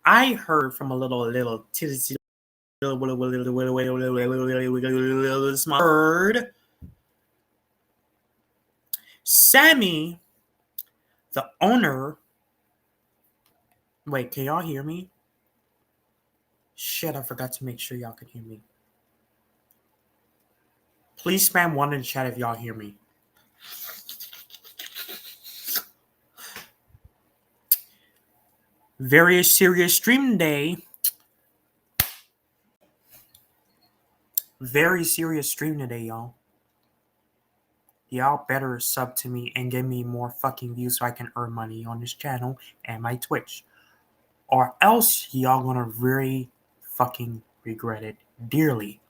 I heard from a little small bird, Sammy, the owner. Wait, can y'all hear me? Shit, I forgot to make sure y'all can hear me. Please spam one in the chat if y'all hear me. Very serious stream day. Very serious stream today, y'all. Y'all better sub to me and give me more fucking views so I can earn money on this channel and my Twitch. Or else y'all gonna really fucking regret it dearly.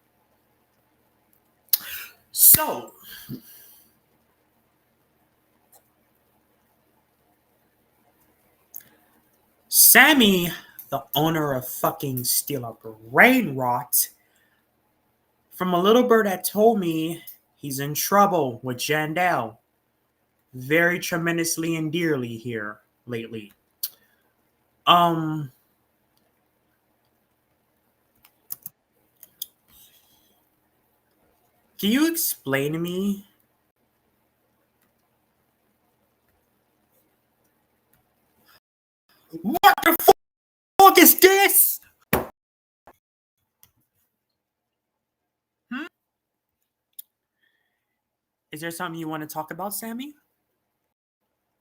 So, Sammy, the owner of fucking Steal Up Brainrot, from a little bird that told me he's in trouble with Jandel. Very tremendously and dearly here lately. Can you explain to me what the fuck is this? Is there something you want to talk about, Sammy?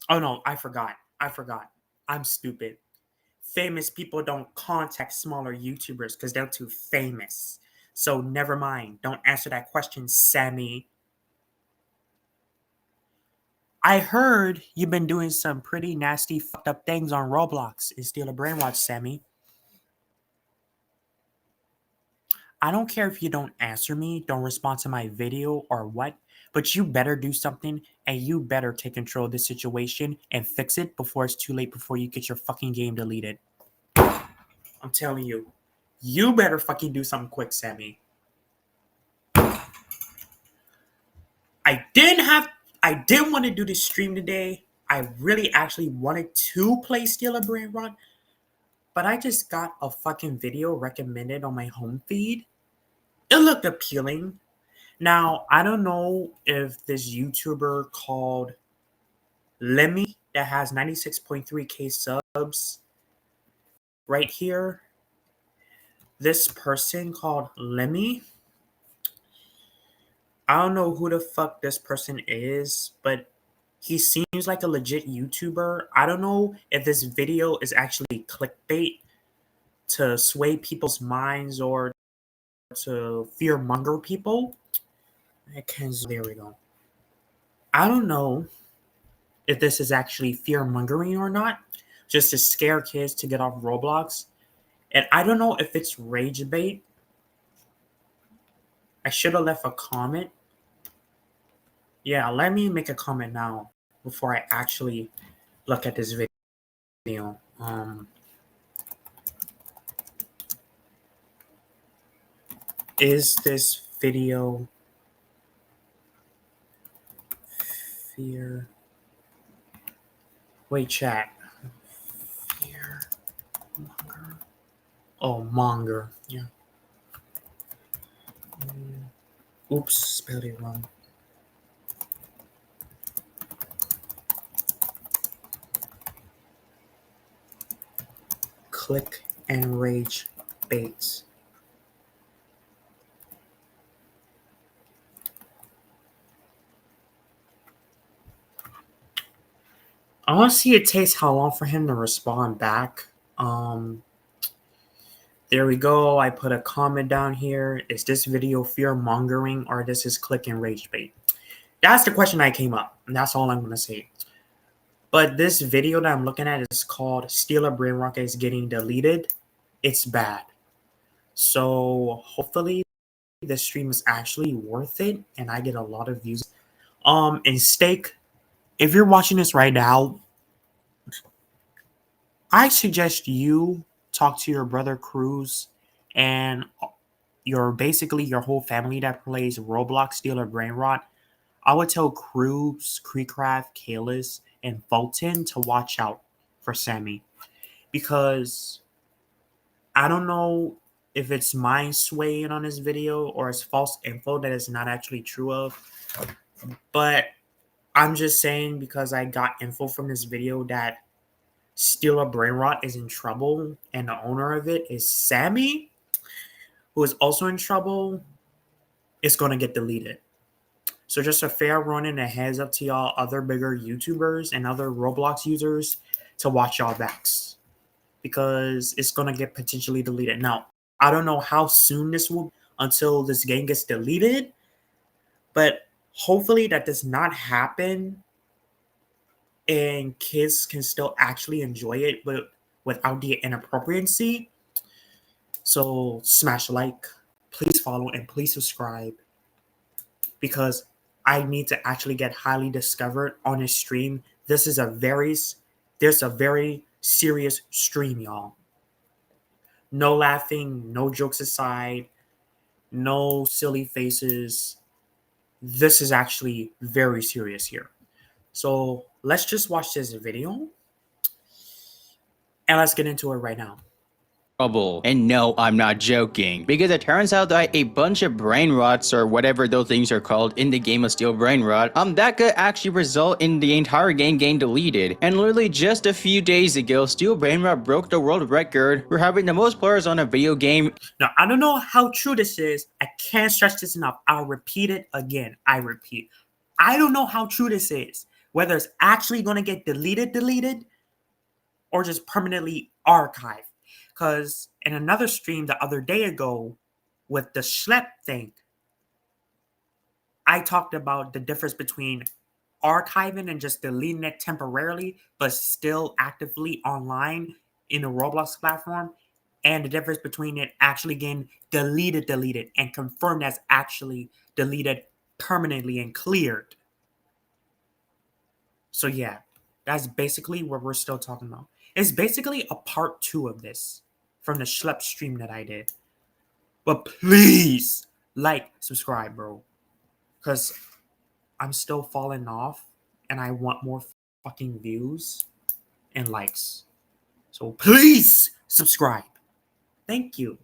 Oh no, I forgot. I'm stupid. Famous people don't contact smaller YouTubers because they're too famous. So never mind. Don't answer that question, Sammy. I heard you've been doing some pretty nasty, fucked up things on Roblox. Is Steal a Brainwatch, Sammy? I don't care if you don't answer me, don't respond to my video or what, but you better do something and you better take control of this situation and fix it before it's too late, before you get your fucking game deleted. I'm telling you, you better fucking do something quick, Sammy. I didn't want to do this stream today. I really actually wanted to play Steal a Brainrot, but I just got a fucking video recommended on my home feed. It looked appealing. Now, I don't know if this YouTuber called Lemmy that has 96.3k subs right here. This person called Lemmy. I don't know who the fuck this person is, but he seems like a legit YouTuber. I don't know if this video is actually clickbait to sway people's minds or to fear monger people. There we go. I don't know if this is actually fear mongering or not, just to scare kids to get off Roblox. And I don't know if it's rage bait. I should have left a comment. Yeah, let me make a comment now before I actually look at this video. Is this video fear? Wait, chat. Fear monger. Oh, monger. Yeah. Oops, spelled it wrong. Click and rage baits. I want to see it takes how long for him to respond back. There we go. I put a comment down here. Is this video fear mongering or this is click and rage bait? That's the question that came up, and that's all I'm gonna say. But this video that I'm looking at is called Steal a Brainrot is getting deleted. It's bad. So hopefully the stream is actually worth it and I get a lot of views. And Steak, if you're watching this right now, I suggest you talk to your brother Cruz and your whole family that plays Roblox, Steal a Brainrot. I would tell Cruz, Creecraft, Kalis, and Fulton to watch out for Sammy, because I don't know if it's mind swaying on this video or it's false info that is not actually true of, but I'm just saying because I got info from this video that Stealer Brainrot is in trouble and the owner of it is Sammy, who is also in trouble. It's going to get deleted. So just a fair warning and heads up to y'all other bigger YouTubers and other Roblox users to watch y'all backs because it's going to get potentially deleted. Now, I don't know how soon this will until this game gets deleted, but hopefully that does not happen and kids can still actually enjoy it but without the inappropriacy. So smash like, please follow and please subscribe because I need to actually get highly discovered on a stream. There's a very serious stream, y'all. No laughing, no jokes aside, no silly faces. This is actually very serious here. So let's just watch this video and let's get into it right now. Trouble. And no, I'm not joking, because it turns out that a bunch of brain rots, or whatever those things are called in the game of Steel Brain Rot, that could actually result in the entire game getting deleted. And literally just a few days ago, Steel Brain Rot broke the world record for having the most players on a video game. Now, I don't know how true this is. I can't stress this enough. I'll repeat it again. I repeat. I don't know how true this is. Whether it's actually going to get deleted, or just permanently archived. Because in another stream the other day ago with the schlep thing, I talked about the difference between archiving and just deleting it temporarily, but still actively online in a Roblox platform, and the difference between it actually getting deleted, and confirmed as actually deleted permanently and cleared. So yeah, that's basically what we're still talking about. It's basically a part 2 of this from the schlep stream that I did. But please like, subscribe, bro. Because I'm still falling off and I want more fucking views and likes. So please subscribe. Thank you.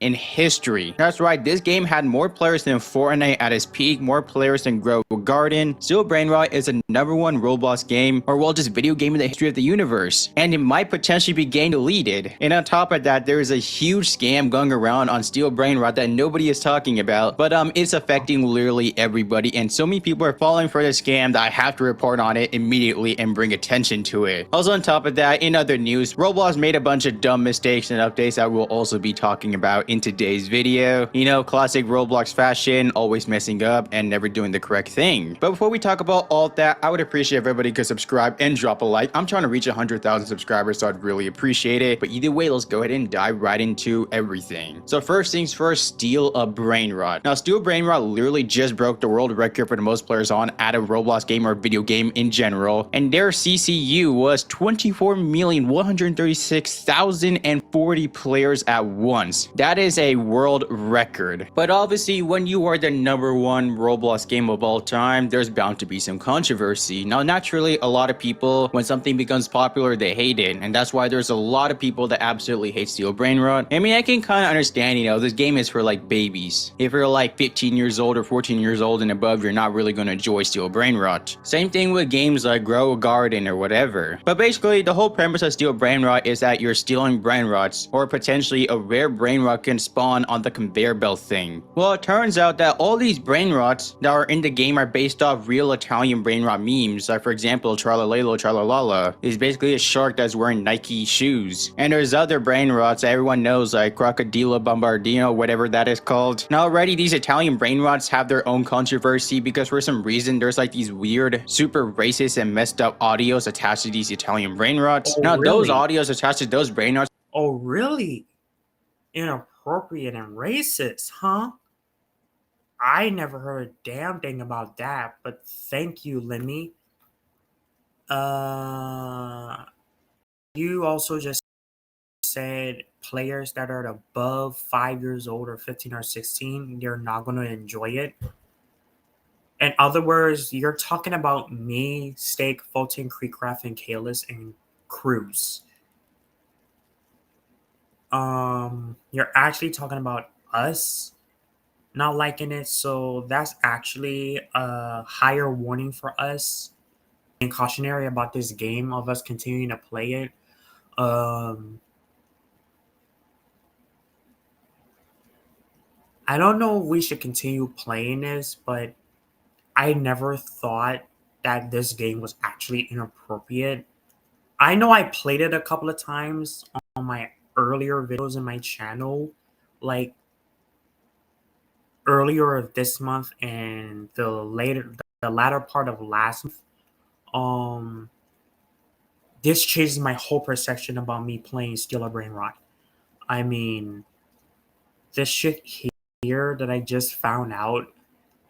In history. That's right, this game had more players than Fortnite at its peak, more players than Grow Garden. Still Brain Rot is the #1 Roblox game, or well, just video game in the history of the universe, and it might potentially be getting deleted. And on top of that, there is a huge scam going around on Steel Brain Rot that nobody is talking about, but it's affecting literally everybody, and so many people are falling for the scam that I have to report on it immediately and bring attention to it. Also on top of that, in other news, Roblox made a bunch of dumb mistakes and updates that we'll also be talking about in today's video. You know, classic Roblox fashion, always messing up and never doing the correct thing. But before we talk about all that, I would appreciate if everybody could subscribe and drop a like. I'm trying to reach 100,000 subscribers, so I'd really appreciate it. But either way, let's go ahead and dive right into everything. So first things first, Steal a Brain Rot. Now, Steal Brain Rot literally just broke the world record for the most players on at a Roblox game or video game in general, and their CCU was 24,136,040 players at once. That is a world record. But obviously, when you are the #1 Roblox game of all time, there's bound to be some controversy. Now, naturally, a lot of people, when something becomes popular, they hate it, and that's why there's a lot of people that absolutely hate Steel Brain Rot. I mean, I can kind of understand, you know, this game is for like babies. If you're like 15 years old or 14 years old and above, you're not really going to enjoy Steel Brain Rot. Same thing with games like Grow a Garden or whatever. But basically, the whole premise of Steel Brain Rot is that you're stealing brain rots, or potentially a rare brain rot can spawn on the conveyor belt thing. Well, it turns out that all these brain rots that are in the game are based off real Italian brain rot memes. Like for example, Tralalelo Tralalala is basically a shark that's wearing Nike shoes. And there's other brain rots that everyone knows, like Crocodilo Bombardino, whatever that is called. Now already these Italian brain rots have their own controversy because for some reason there's like these weird, super racist and messed up audios attached to these Italian brain rots. Oh, now really? those audios attached to those brain rots. Oh, really? Inappropriate and racist, huh? I never heard a damn thing about that, but thank you, Lemmy. You also just said players that are above 5 years old or 15 or 16, they're not going to enjoy it. In other words, you're talking about me, Steak, Fulton, Creekcraft, and Kalis, and Cruz. You're actually talking about us not liking it, so that's actually a higher warning for us and cautionary about this game of us continuing to play it. Um, I don't know if we should continue playing this, but I never thought that this game was actually inappropriate. I know I played it a couple of times on my earlier videos in my channel, like earlier this month and the latter part of last month. Um, this changes my whole perception about me playing Steel or Brainrot. I mean, this shit here that I just found out,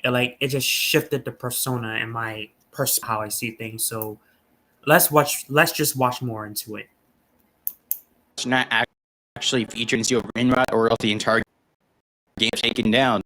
it just shifted the persona and my how I see things. So let's just watch more into it. Not actually featured in Steel Brainrot, or else the entire game taken down.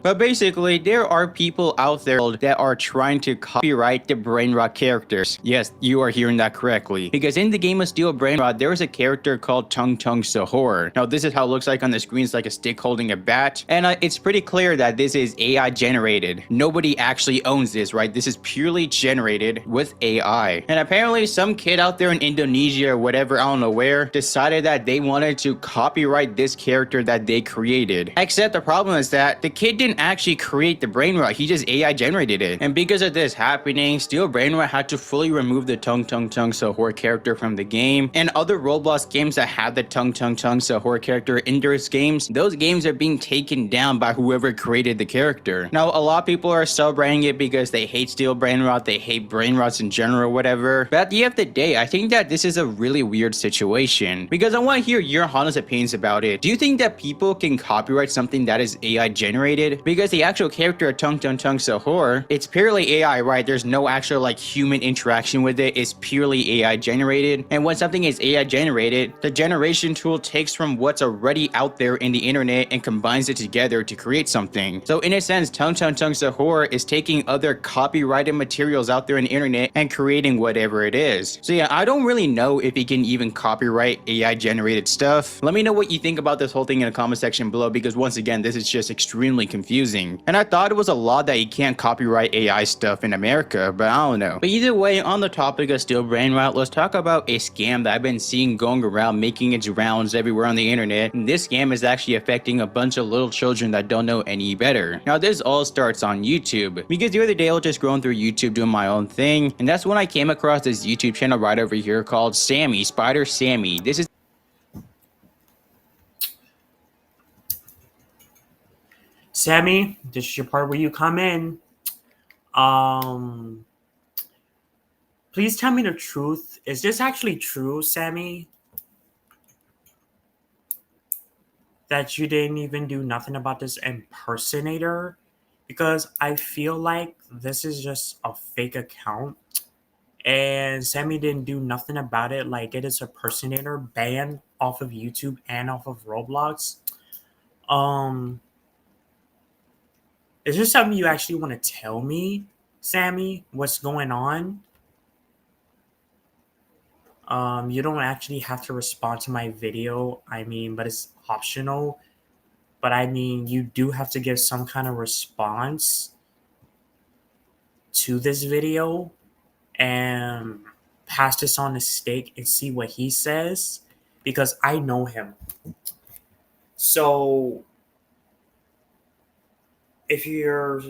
But basically, there are people out there that are trying to copyright the Brainrot characters. Yes, you are hearing that correctly. Because in the game of Steel Brainrot, there is a character called Tung Tung Sahor. Now, this is how it looks like on the screen. It's like a stick holding a bat. And it's pretty clear that this is AI generated. Nobody actually owns this, right? This is purely generated with AI. And apparently, some kid out there in Indonesia or whatever, I don't know where, decided that they wanted to copyright this character that they created. Except the problem is that the kid didn't actually create the Brainrot, he just AI generated it. And because of this happening, Steel Brainrot had to fully remove the Tung Tung Tung Sahor character from the game. And other Roblox games that have the Tung Tung Tung Sahor character in their games, those games are being taken down by whoever created the character. Now, a lot of people are celebrating it because they hate Steel Brainrot, they hate Brainrots in general or whatever. But at the end of the day, I think that this is a really weird situation because I want to hear your honest opinions about it. Do you think that people can copyright something that is AI generated? Because the actual character of Tung Tung Tung Sahor, it's purely AI, right? There's no actual like human interaction with it. It's purely AI generated. And when something is AI generated, the generation tool takes from what's already out there in the internet and combines it together to create something. So in a sense, Tung Tung Tung Sahor is taking other copyrighted materials out there in the internet and creating whatever it is. So yeah, I don't really know if he can even copyright AI generated stuff. Let me know what you think about this whole thing in the comment section below, because once again, this is just extremely confusing. And I thought it was a law that you can't copyright AI stuff in America, but I don't know. But either way, on the topic of Steel Brainrot, let's talk about a scam that I've been seeing going around, making its rounds everywhere on the internet. And this scam is actually affecting a bunch of little children that don't know any better. Now, this all starts on YouTube, because the other day I was just scrolling through YouTube doing my own thing, and that's when I came across this YouTube channel right over here called Sammy, Spider Sammy. This is Sammy, this is your part where you come in. Um, please tell me the truth. Is this actually true, Sammy? That you didn't even do nothing about this impersonator? Because I feel like this is just a fake account and Sammy didn't do nothing about it. Like, it is a impersonator banned off of YouTube and off of Roblox. Um, is this something you actually want to tell me, Sammy? What's going on? You don't actually have to respond to my video. I mean, but it's optional. But I mean, you do have to give some kind of response to this video and pass this on to Steak and see what he says because I know him. So if you're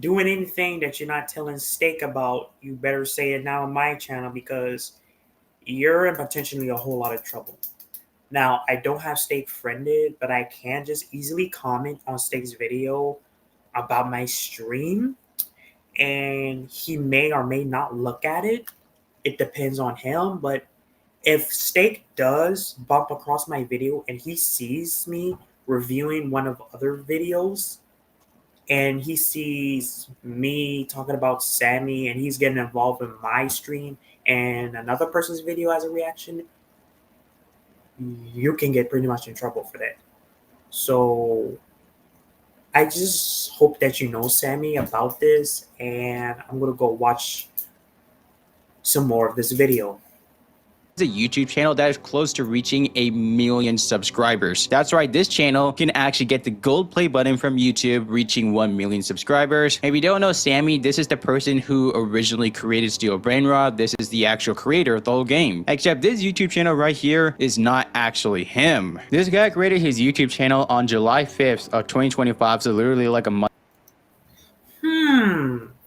doing anything that you're not telling Steak about, you better say it now on my channel because you're in potentially a whole lot of trouble. Now, I don't have Steak friended, but I can just easily comment on Steak's video about my stream, and he may or may not look at it. It depends on him, but if Steak does bump across my video and he sees me reviewing one of other videos and he sees me talking about Sammy and he's getting involved in my stream and another person's video as a reaction, you can get pretty much in trouble for that. So I just hope that you know, Sammy, about this, and I'm gonna go watch some more of this video. a YouTube channel that is close to reaching 1 million subscribers. That's right, this channel can actually get the gold play button from YouTube, reaching 1 million subscribers. If you don't know Sammy, this is the person who originally created Steel Brainrot. This is the actual creator of the whole game. Except this YouTube channel right here is not actually him. This guy created his YouTube channel on July 5th of 2025, so literally like a month.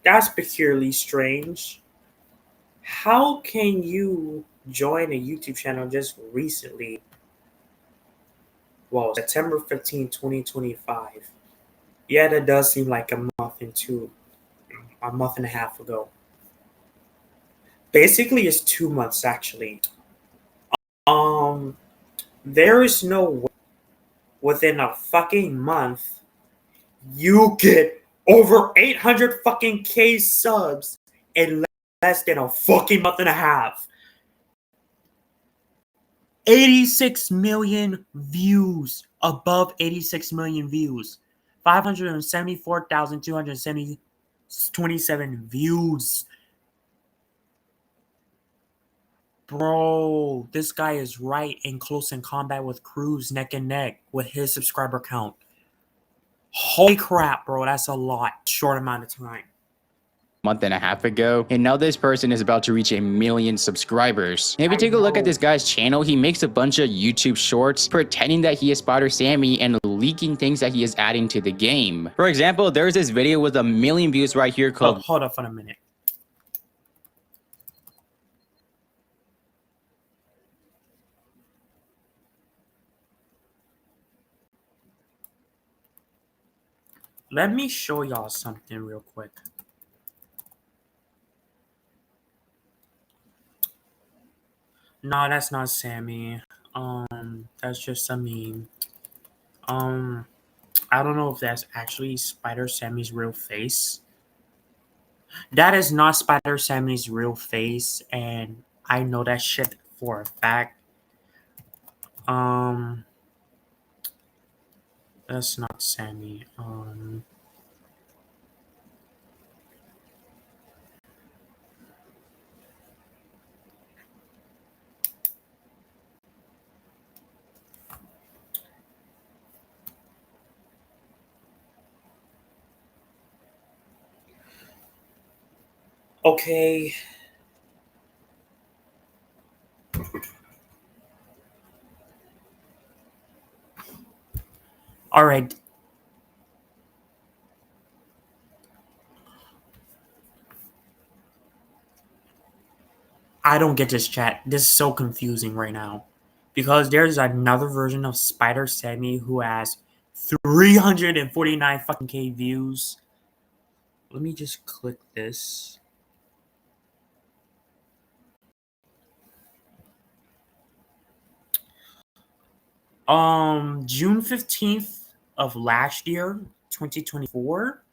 That's peculiarly strange. How can you join a YouTube channel just recently? Well, September 15, 2025. Yeah, that does seem like a month and a half ago. Basically, it's 2 months actually. Um, there is no way within a fucking month you get over 800 fucking K subs in less than a fucking month and a half. 86 million views, above 86 million views. 574,227 views. Bro, this guy is right in close in combat with Cruz neck and neck with his subscriber count. Holy crap, bro, that's a lot. Short amount of time. Month and a half ago, and now this person is about to reach 1 million subscribers. And if you take a look at this guy's channel, he makes a bunch of YouTube shorts pretending that he is Spider Sammy and leaking things that he is adding to the game. For example, there's this video with 1 million views right here called Hold up for a minute. Let me show y'all something real quick. No, that's not Sammy. That's just a meme. I don't know if that's actually Spider Sammy's real face. That is not Spider Sammy's real face, and I know that shit for a fact. That's not Sammy. Okay. All right. I don't get this chat. This is so confusing right now. Because there's another version of Spider Sammy who has 349 fucking K views. Let me just click this. June 15th of last year, 2024,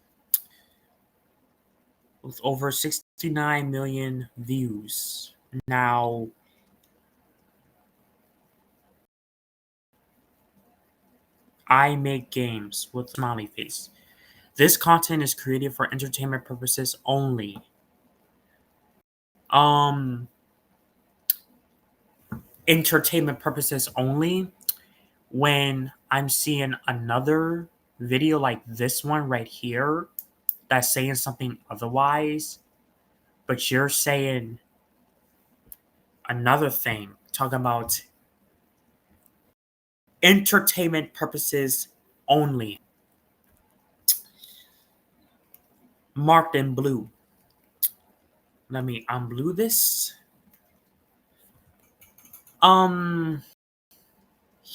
with over 69 million views. Now, I make games with smiley face. This content is created for entertainment purposes only. Entertainment purposes only. When I'm seeing another video like this one right here that's saying something otherwise, but you're saying another thing, talking about entertainment purposes only. Marked in blue. Let me unblue this.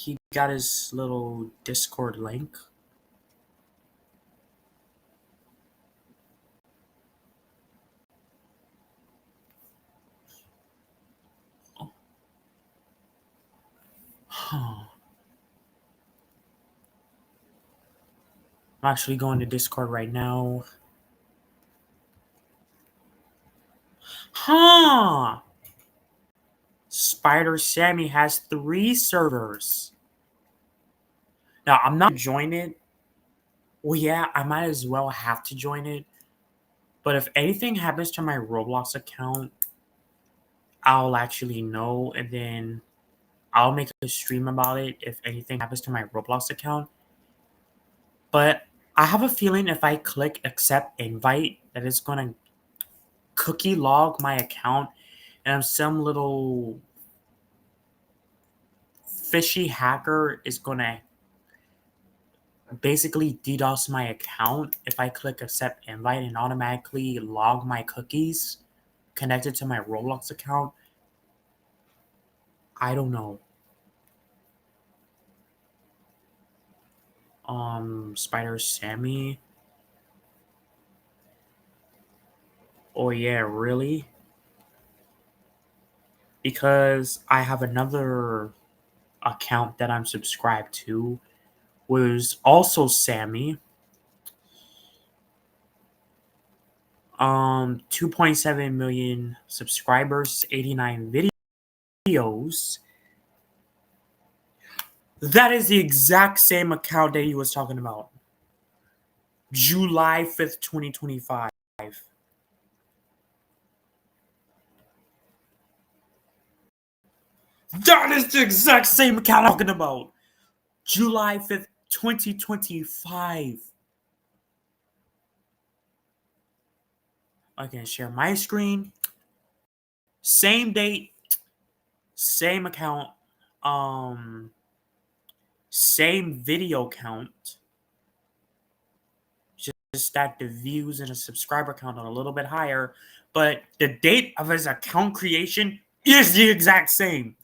He got his little Discord link. I'm actually going to Discord right now. Spider Sammy has 3 servers. Now, I'm not join it. Well, yeah, I might as well have to join it. But if anything happens to my Roblox account, I'll actually know, and then I'll make a stream about it if anything happens to my Roblox account. But I have a feeling if I click accept invite, that it's gonna cookie log my account, and some little fishy hacker is gonna basically DDoS my account if I click accept invite and automatically log my cookies connected to my Roblox account. I don't know. Spider Sammy. Oh yeah, really? Because I have another account that I'm subscribed to was also Sammy. 2.7 million subscribers, 89 videos. That is the exact same account that he was talking about. July 5th, 2025. That is the exact same account I'm talking about. July 5th, 2025. I can share my screen. Same date, same account, um, same video count. Just that the views and the subscriber count are a little bit higher, but the date of his account creation is the exact same.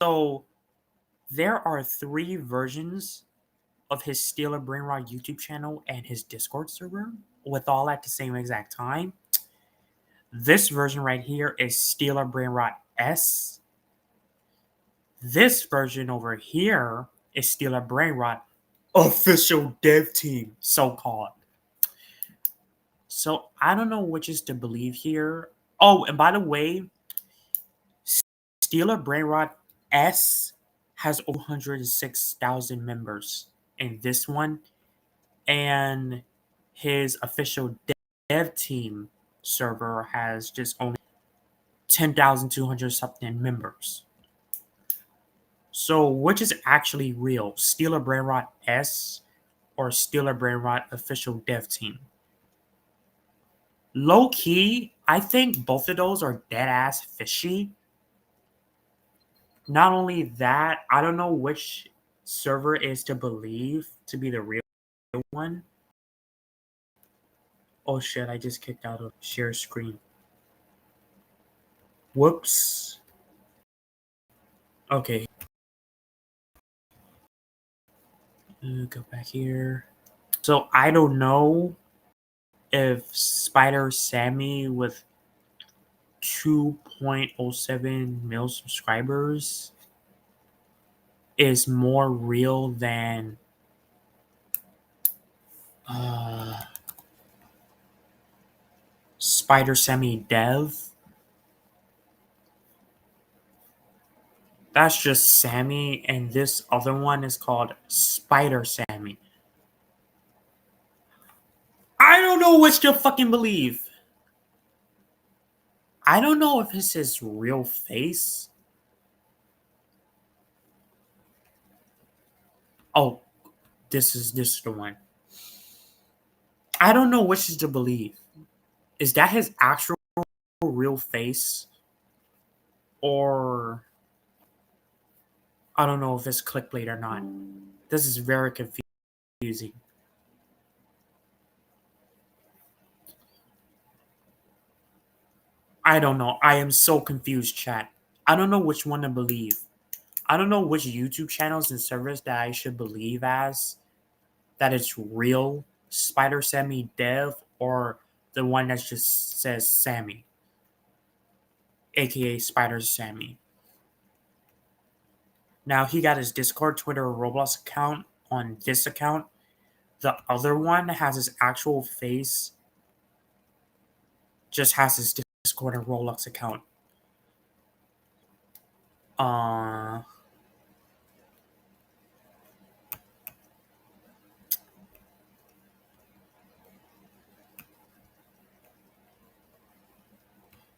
So there are three versions of his Stealer Brainrot YouTube channel and his Discord server with all at the same exact time. This version right here is Stealer Brainrot S. This version over here is Stealer Brainrot official dev team, so called. So I don't know which is to believe here. Oh, and by the way, Stealer Brainrot S has 106,000 members in this one, and his official dev team server has just only 10,200 something members. So, which is actually real? Stealer Brainrot S or Stealer Brainrot official dev team? Low key, I think both of those are dead ass fishy. Not only that, I don't know which server is to believe to be the real one. Oh shit, I just kicked out of share screen. Whoops. Okay. Go back here. So I don't know if Spider Sammy with 2.07 mil subscribers is more real than Spider Sammy Dev. That's just Sammy, and this other one is called Spider Sammy. I don't know which to fucking believe. I don't know if it's his real face. Oh, this is the one. I don't know which is to believe. Is that his actual real face? Or I don't know if it's clickbait or not. This is very confusing. I don't know. I am so confused, chat. I don't know which one to believe. I don't know which YouTube channels and servers that I should believe as that it's real Spider Sammy Dev or the one that just says Sammy, aka Spider Sammy. Now he got his Discord, Twitter, or Roblox account on this account. The other one has his actual face, just has his Discord and Roblox account. Uh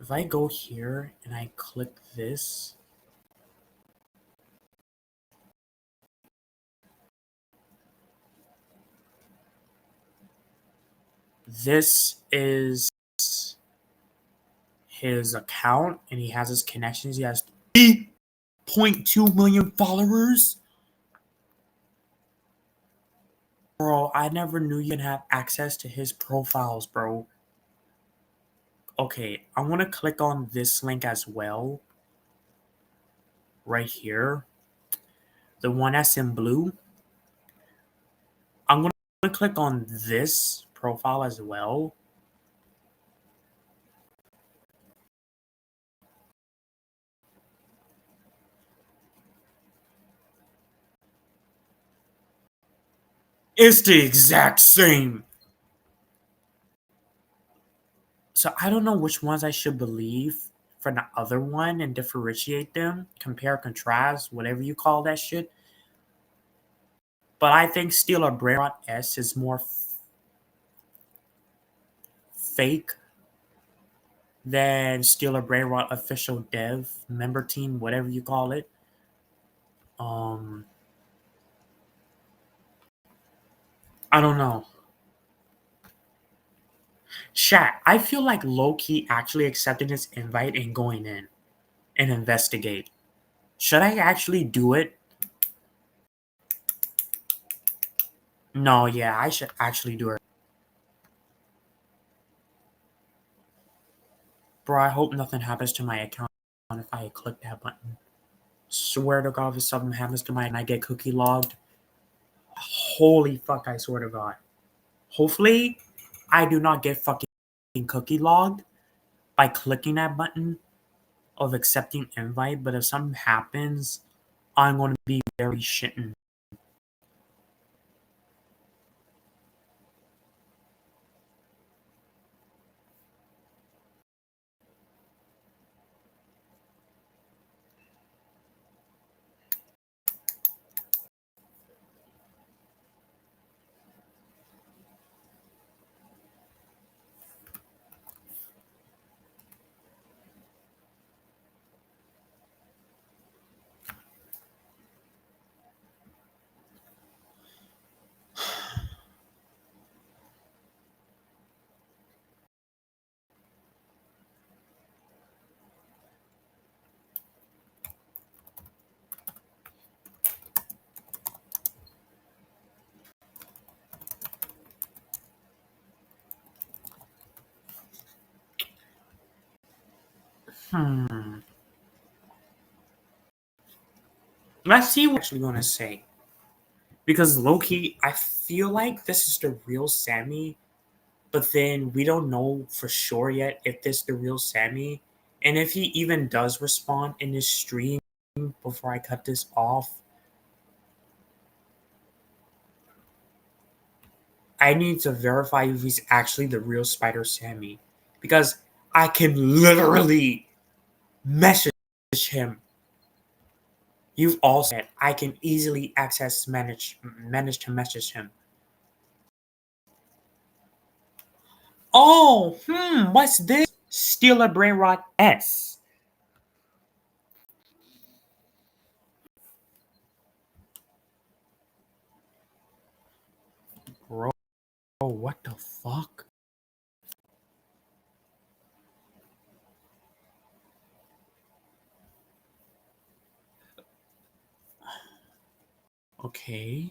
If I go here and I click this, this is his account and he has his connections. He has 3.2 million followers. Bro, I never knew you can have access to his profiles, bro. Okay, I want to click on this link as well. Right here. The one that's in blue. I'm going to click on this profile as well. It's the exact same. So I don't know which ones I should believe for the other one and differentiate them, compare, contrast, whatever you call that shit. But I think still a brainrot S is more fake than still a brainrot official dev member team, whatever you call it. Um, I don't know. Chat, I feel like low key actually accepting this invite and going in and investigate. Should I actually do it? No, yeah, I should actually do it. Bro, I hope nothing happens to my account if I click that button. Swear to God, if something happens to my and I get cookie logged, holy fuck, I swear to God. Hopefully, I do not get fucking cookie logged by clicking that button of accepting invite, but if something happens, I'm going to be very shitting. Hmm. Let's see what I'm actually going to say. Because Loki, I feel like this is the real Sammy, but then we don't know for sure yet if this is the real Sammy. And if he even does respond in this stream before I cut this off, I need to verify if he's actually the real Spider Sammy. Because I can literally message him. You've all said I can easily manage to message him. Oh, what's this? Steal a brainrot S. Bro, what the fuck? Okay.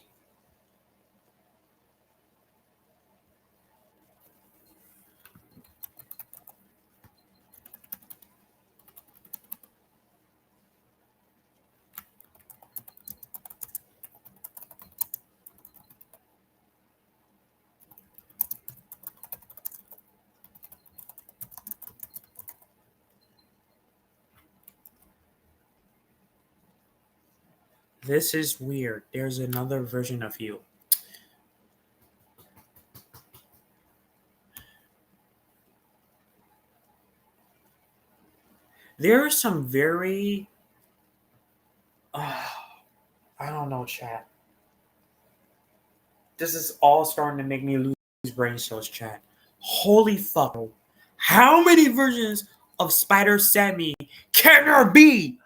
This is weird. There's another version of you. There are some very. I don't know, chat. This is all starting to make me lose brain cells, chat. Holy fuck. How many versions of Spider Sammy can there be?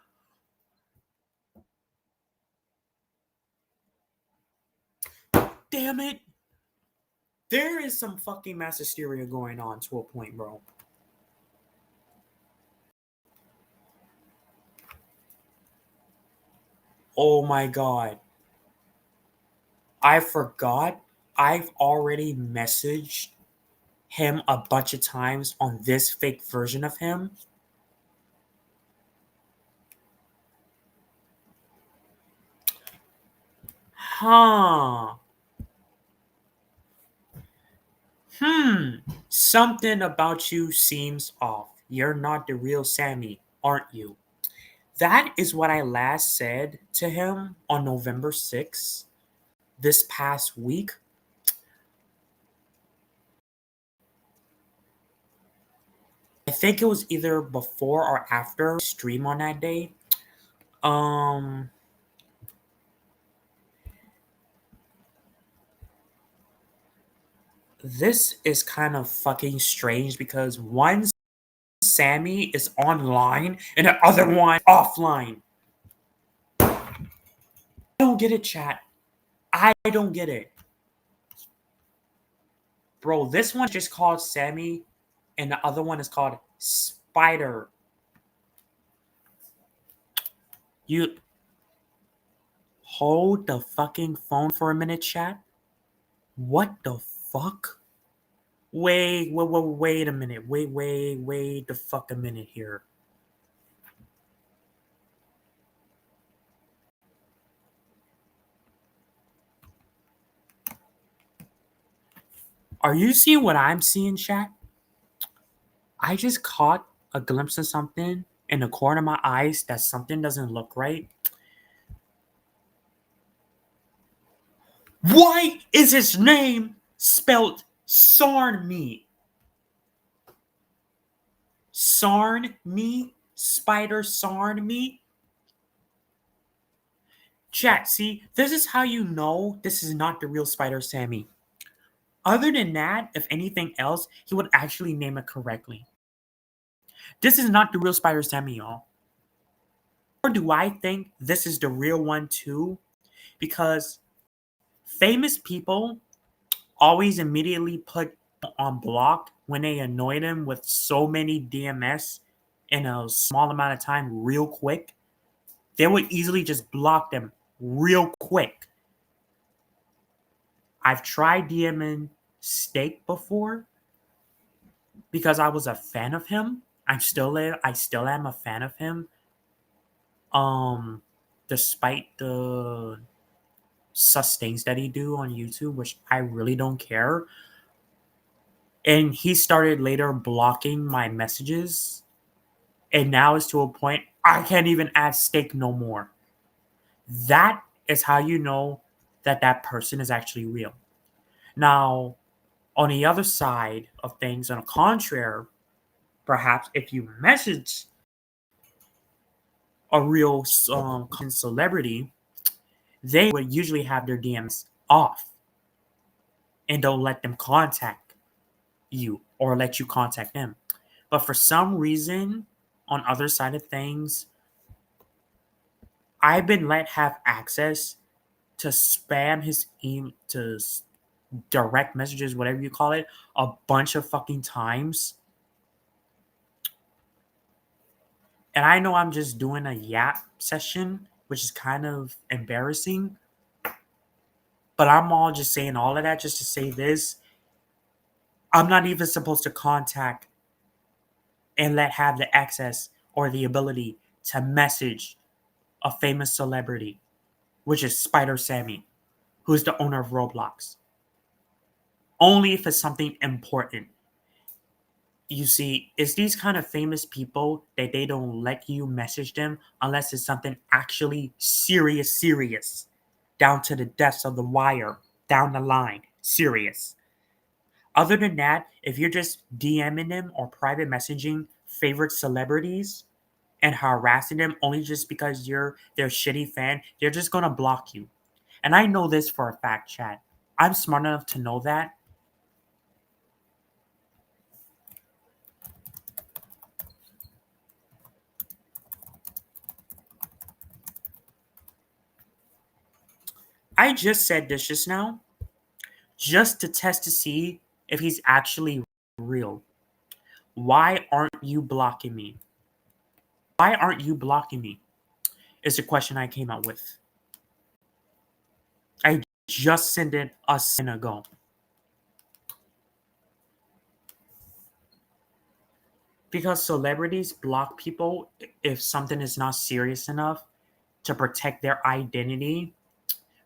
Damn it. There is some fucking mass hysteria going on to a point, bro. Oh my god. I forgot I've already messaged him a bunch of times on this fake version of him. Huh. Something about you seems off. You're not the real Sammy, aren't you? That is what I last said to him on November 6th, this past week. I think it was either before or after stream on that day. Um this is kind of fucking strange because one Sammy is online and the other one offline. I don't get it, chat. I don't get it. Bro, this one just called Sammy and the other one is called Spider. You hold the fucking phone for a minute, chat. What the fuck? Wait a minute. Wait the fuck a minute here. Are you seeing what I'm seeing, chat? I just caught a glimpse of something in the corner of my eyes that something doesn't look right. Why is his name spelled Sarnme? Sarnme? Spider Sarnme? Chat, see, this is how you know this is not the real Spider Sammy. Other than that, if anything else, he would actually name it correctly. This is not the real Spider Sammy, y'all. Or do I think this is the real one too? Because famous people always immediately put on block when they annoy them with so many DMS in a small amount of time real quick. They would easily just block them real quick. I've tried DMing Steak before because I was a fan of him. I still am a fan of him. Despite the sus things that he do on YouTube, which I really don't care. And he started later blocking my messages. And now it's to a point I can't even add Steak no more. That is how you know that that person is actually real. Now, on the other side of things, on the contrary, perhaps if you message a real celebrity, they would usually have their DMs off and don't let them contact you or let you contact them. But for some reason, on other side of things, I've been let have access to spam his email to direct messages, whatever you call it, a bunch of fucking times. And I know I'm just doing a yap session, which is kind of embarrassing. But I'm all just saying all of that just to say this. I'm not even supposed to contact and let have the access or the ability to message a famous celebrity, which is Spider Sammy, who's the owner of Roblox. Only if it's something important. You see, it's these kind of famous people that they don't let you message them unless it's something actually serious, down to the depths of the wire, down the line, serious. Other than that, if you're just DMing them or private messaging favorite celebrities and harassing them only just because you're their shitty fan, they're just gonna block you. And I know this for a fact, chat. I'm smart enough to know that. I just said this just now, just to test to see if he's actually real. Why aren't you blocking me? Why aren't you blocking me? Is the question I came up with. I just sent it a second ago. Because celebrities block people if something is not serious enough to protect their identity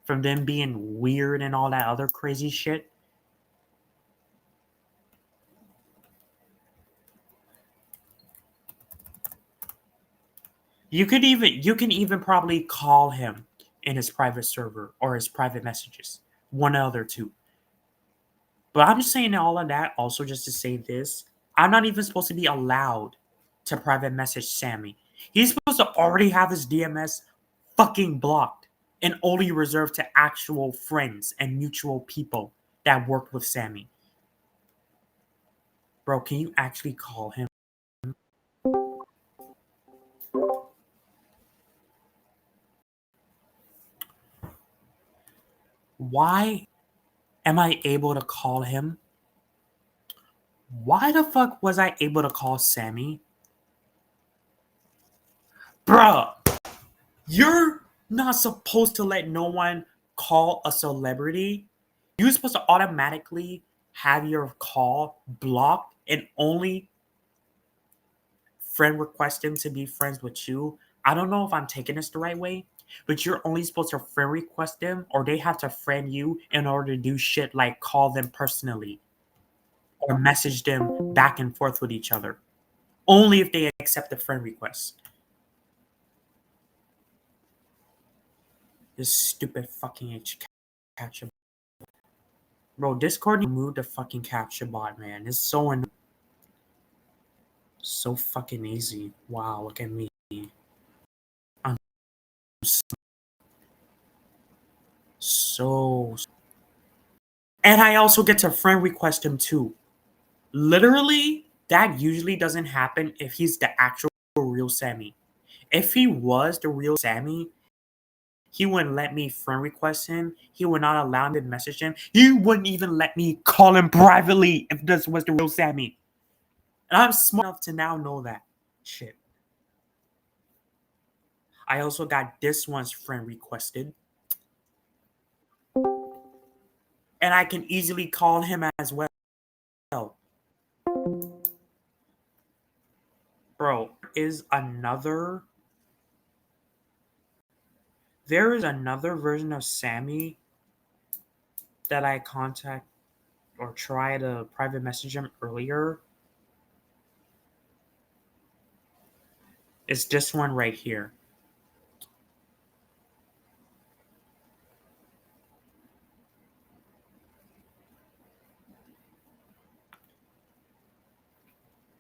from them being weird and all that other crazy shit. You can even probably call him in his private server or his private messages. One other two. But I'm just saying all of that also just to say this. I'm not even supposed to be allowed to private message Sammy. He's supposed to already have his DMS fucking blocked and only reserved to actual friends and mutual people that worked with Sammy. Bro, can you actually call him? Why am I able to call him? Why the fuck was I able to call Sammy? Bruh, you're not supposed to let no one call a celebrity. You're supposed to automatically have your call blocked and only friend request him to be friends with you. I don't know if I'm taking this the right way, but you're only supposed to friend request them or they have to friend you in order to do shit like call them personally or message them back and forth with each other. Only if they accept the friend request. This stupid fucking capture. Bro, Discord moved the fucking capture bot, man. It's so fucking easy. Wow, look at me. I'm so. And I also get to friend request him too. Literally, that usually doesn't happen if he's the actual real Sammy. If he was the real Sammy, he wouldn't let me friend request him. He would not allow me to message him. He wouldn't even let me call him privately if this was the real Sammy. And I'm smart enough to now know that shit. I also got this one's friend requested. And I can easily call him as well. Bro, there is another version of Sammy that I contact or try to private message him earlier. It's this one right here.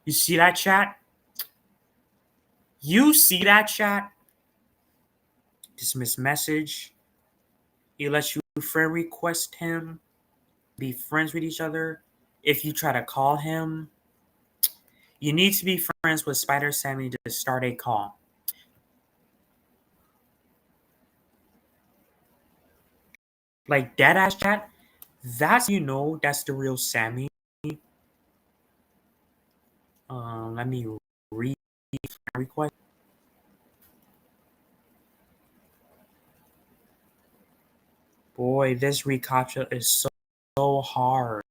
You see that chat? You see that chat? Dismiss message. He lets you friend request him, be friends with each other. If you try to call him, you need to be friends with Spider Sammy to start a call. Like dead ass chat, that's that's the real Sammy. Let me read request. Boy, this recaptcha is so hard.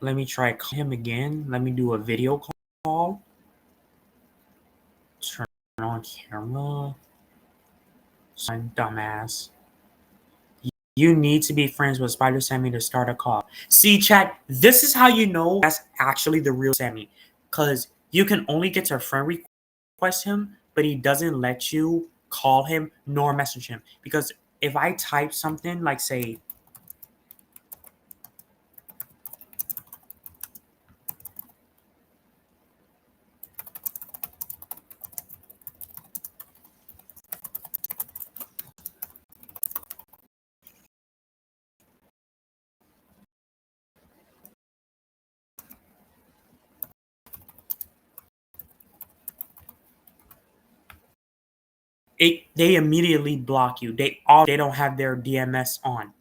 Let me try call him again. Let me do a video call. Turn on camera. Son, dumbass. You need to be friends with Spider Sammy to start a call. See, chat, this is how you know that's actually the real Sammy. Because you can only get to friend request him, but he doesn't let you call him nor message him. Because if I type something like, say, they immediately block you. They don't have their DMS on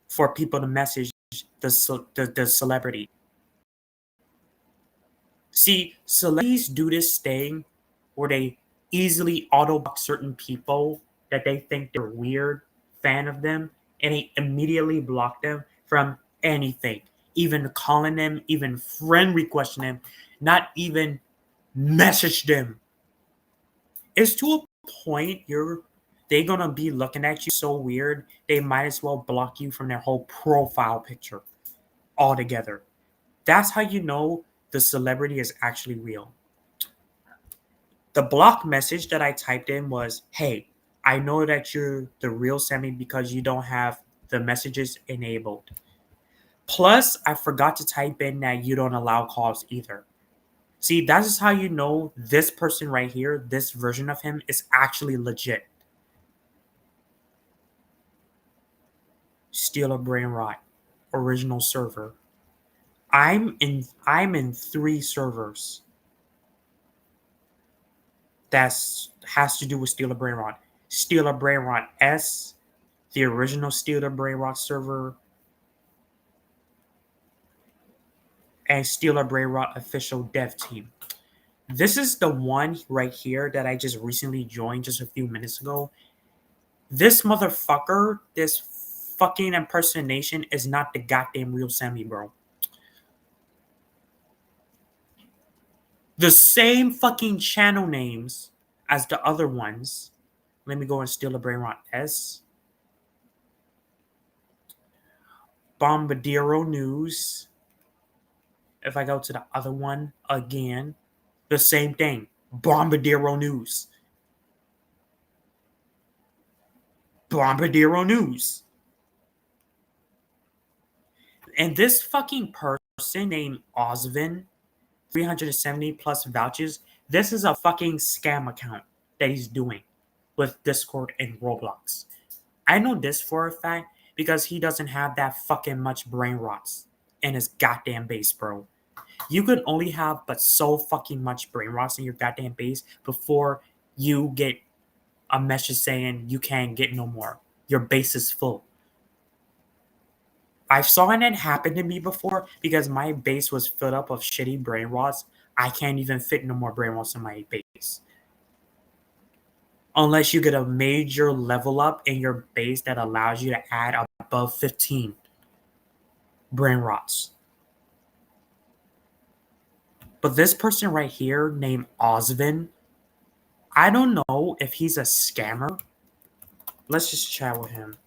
for people to message the celebrity. See, celebrities do this thing where they easily auto block certain people that they think they're weird fan of them, and they immediately block them from anything, even calling them, even friend requesting them, not even message them. It's to a point they gonna be looking at you so weird they might as well block you from their whole profile picture altogether. That's how you know the celebrity is actually real. The block message that I typed in was, "Hey, I know that you're the real Sammy because you don't have the messages enabled. Plus, I forgot to type in that you don't allow calls either." See, that is how you know this person right here, this version of him, is actually legit. Steal a brain rot. Original server. I'm in 3 servers that's has to do with Steal a Brain Rot. Steal a Brain Rot S, the original Steal a Brain Rot server, and Steal a Brain Rot official dev team. This is the one right here that I just recently joined just a few minutes ago. This motherfucker, this fucking impersonation is not the goddamn real Sammy, bro. The same fucking channel names as the other ones. Let me go and steal a brain rot S. Bombardiro News. If I go to the other one again, the same thing. Bombardiro News. Bombardiro News. And this fucking person named Osvin, 370 plus vouchers, this is a fucking scam account that he's doing with Discord and Roblox. I know this for a fact because he doesn't have that fucking much brain rots in his goddamn base, bro. You could only have but so fucking much brain rots in your goddamn base before you get a message saying you can't get no more. Your base is full. I've saw it happen to me before because my base was filled up of shitty brain rots. I can't even fit no more brain rots in my base. Unless you get a major level up in your base that allows you to add above 15 brain rots. But this person right here named Osvin, I don't know if he's a scammer. Let's just chat with him.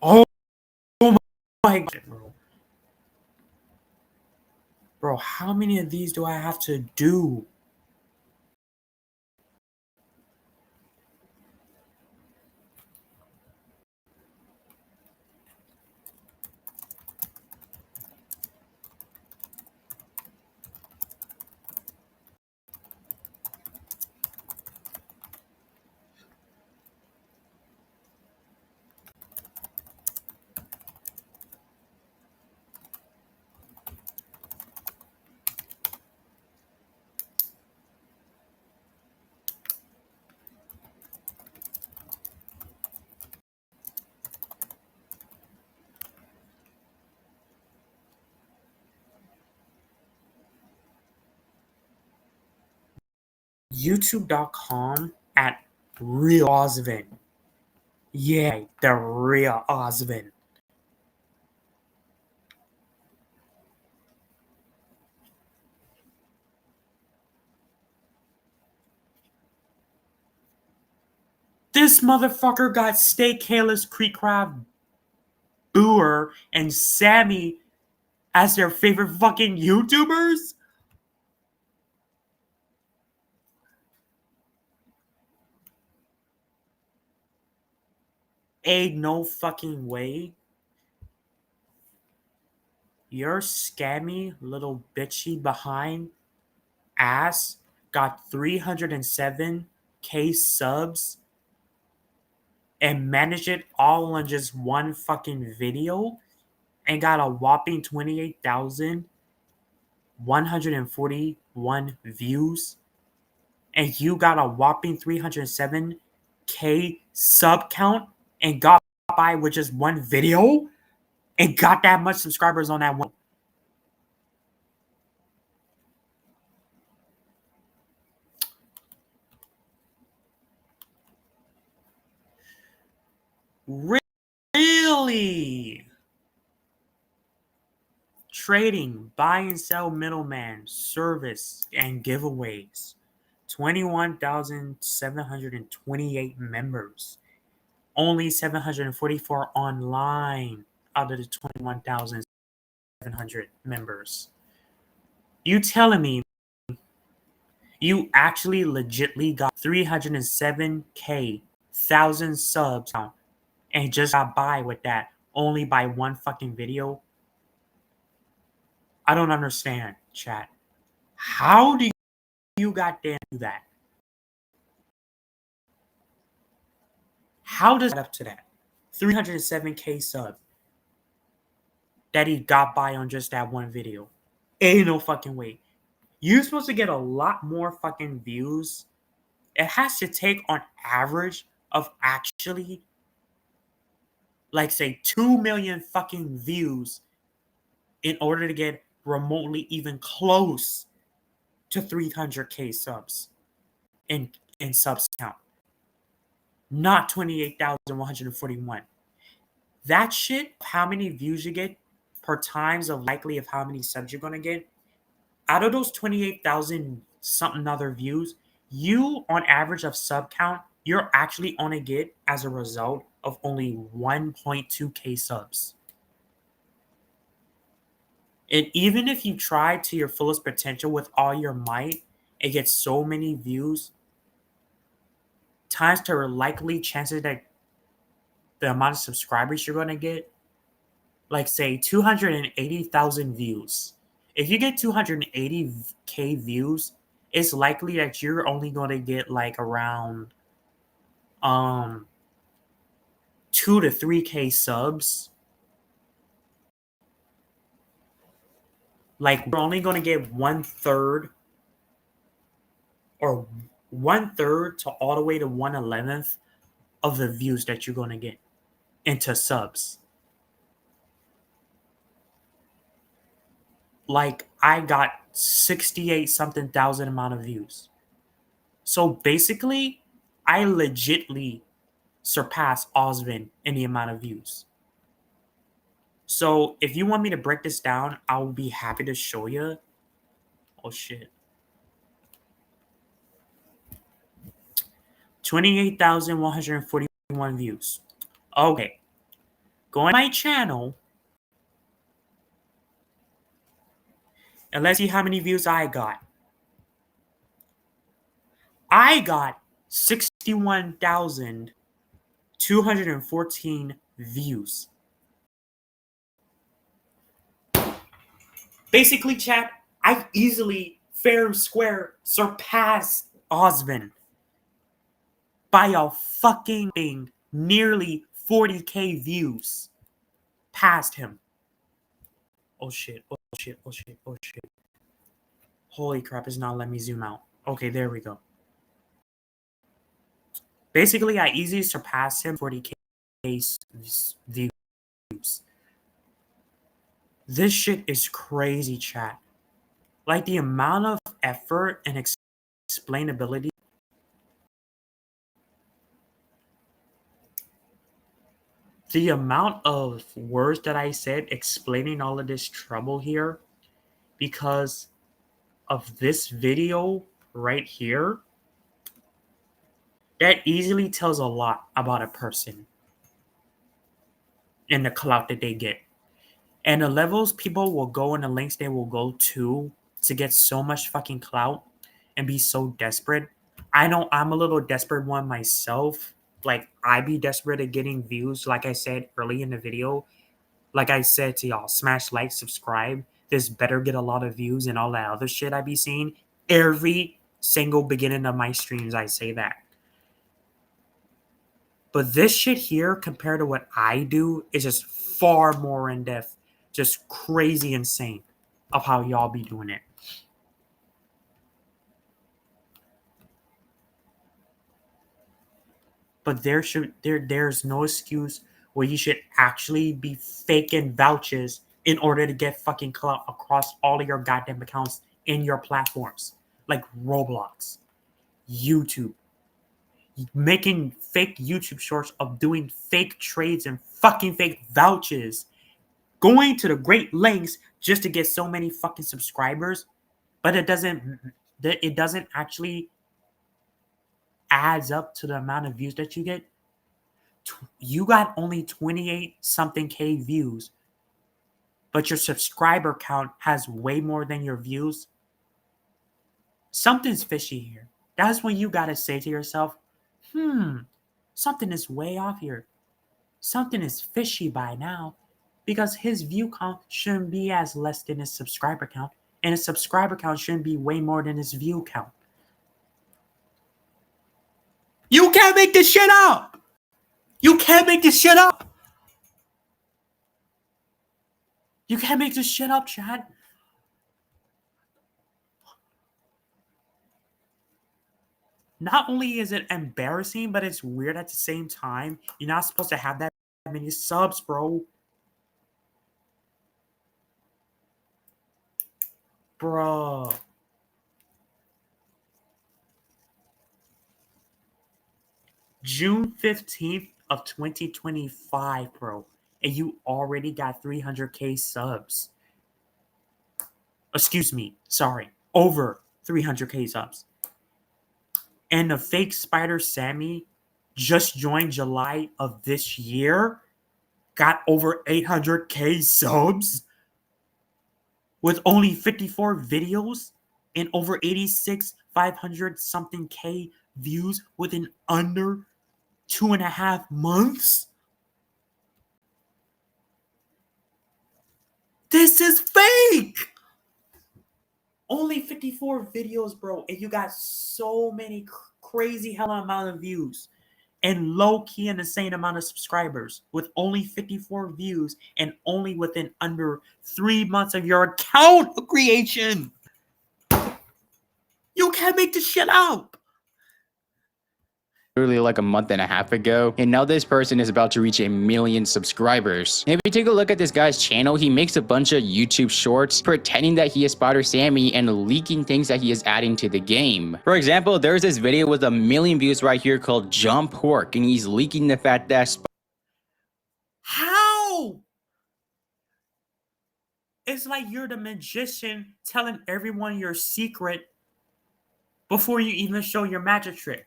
Oh my god, bro. Bro, how many of these do I have to do? YouTube.com at real Osvin. Yeah, the real Osvin. This motherfucker got Steak Halis, Creek Crab, Booer, and Sammy as their favorite fucking YouTubers? Ain't no fucking way. Your scammy little bitchy behind ass got 307K subs and managed it all on just one fucking video and got a whopping 28,000 141 views, and you got a whopping 307K sub count and got by with just one video and got that much subscribers on that one. Really? Trading, buy and sell middleman, service, and giveaways. 21,728 members. Only 744 online out of the 21,700 members. You telling me you actually legitly got 307K thousand subs and just got by with that only by one fucking video? I don't understand, chat. How do you goddamn do that? How does it up to that? 307K sub that he got by on just that one video. Ain't no fucking way. You're supposed to get a lot more fucking views. It has to take on average of actually, like, say 2 million fucking views in order to get remotely even close to 300K subs in subs count. Not 28,141. That shit, how many views you get per times of likely of how many subs you're gonna get. Out of those 28,000 something other views, you on average of sub count, you're actually gonna get as a result of only 1.2K subs. And even if you try to your fullest potential with all your might and get so many views, times to likely chances that the amount of subscribers you're gonna get, like say 280,000 views. If you get 280K views, it's likely that you're only going to get like around 2 to 3K subs. Like we're only going to get 1/3 or 1/3 to all the way to 1/11th of the views that you're going to get into subs. Like I got 68 something thousand amount of views. So basically, I legitly surpassed Osmond in the amount of views. So if you want me to break this down, I'll be happy to show you. Oh shit. 28,141 views. Okay. Go on my channel and let's see how many views I got. I got 61,214 views. Basically, chat, I easily, fair and square, surpassed Osmond by a fucking nearly 40K views past him. Oh shit, oh shit, oh shit, oh shit. Holy crap, it's not letting me zoom out. Okay, there we go. Basically, I easily surpassed him 40K views. This shit is crazy, chat. Like the amount of effort and explainability. The amount of words that I said explaining all of this trouble here because of this video right here, that easily tells a lot about a person and the clout that they get. And the levels people will go and the lengths they will go to get so much fucking clout and be so desperate. I know I'm a little desperate one myself. Like, I be desperate at getting views, like I said early in the video. Like I said to y'all, smash like, subscribe. This better get a lot of views and all that other shit I be seeing. Every single beginning of my streams, I say that. But this shit here, compared to what I do, is just far more in depth. Just crazy insane. of how y'all be doing it. But there's no excuse where you should actually be faking vouchers in order to get fucking clout across all of your goddamn accounts in your platforms like Roblox, YouTube, making fake YouTube shorts of doing fake trades and fucking fake vouchers, going to the great lengths just to get so many fucking subscribers, but it doesn't actually adds up to the amount of views that you get. You got only 28 something K views, but your subscriber count has way more than your views. Something's fishy here. That's when you gotta say to yourself, something is way off here. Something is fishy by now. Because his view count shouldn't be as less than his subscriber count, and his subscriber count shouldn't be way more than his view count. You can't make this shit up! You can't make this shit up! You can't make this shit up, Chad. Not only is it embarrassing, but it's weird at the same time. You're not supposed to have that many subs, bro. Bro. June 15th of 2025, bro. And you already got 300K subs. Excuse me. Sorry. Over 300K subs. And the fake Spider Sammy just joined July of this year. Got over 800K subs. With only 54 videos and over 86, 500 something K views within under 2.5 months. This is fake. Only 54 videos, bro, and you got so many crazy hella amount of views and low-key and the same amount of subscribers with only 54 views and only within under 3 months of your account creation. You can't make this shit up. Literally like a month and a half ago, and now this person is about to reach 1 million subscribers. And if you take a look at this guy's channel, he makes a bunch of YouTube shorts pretending that he is Spider Sammy and leaking things that he is adding to the game. For example, there's this video with 1 million views right here called John Pork, and he's leaking the fact that How? It's like you're the magician telling everyone your secret before you even show your magic trick.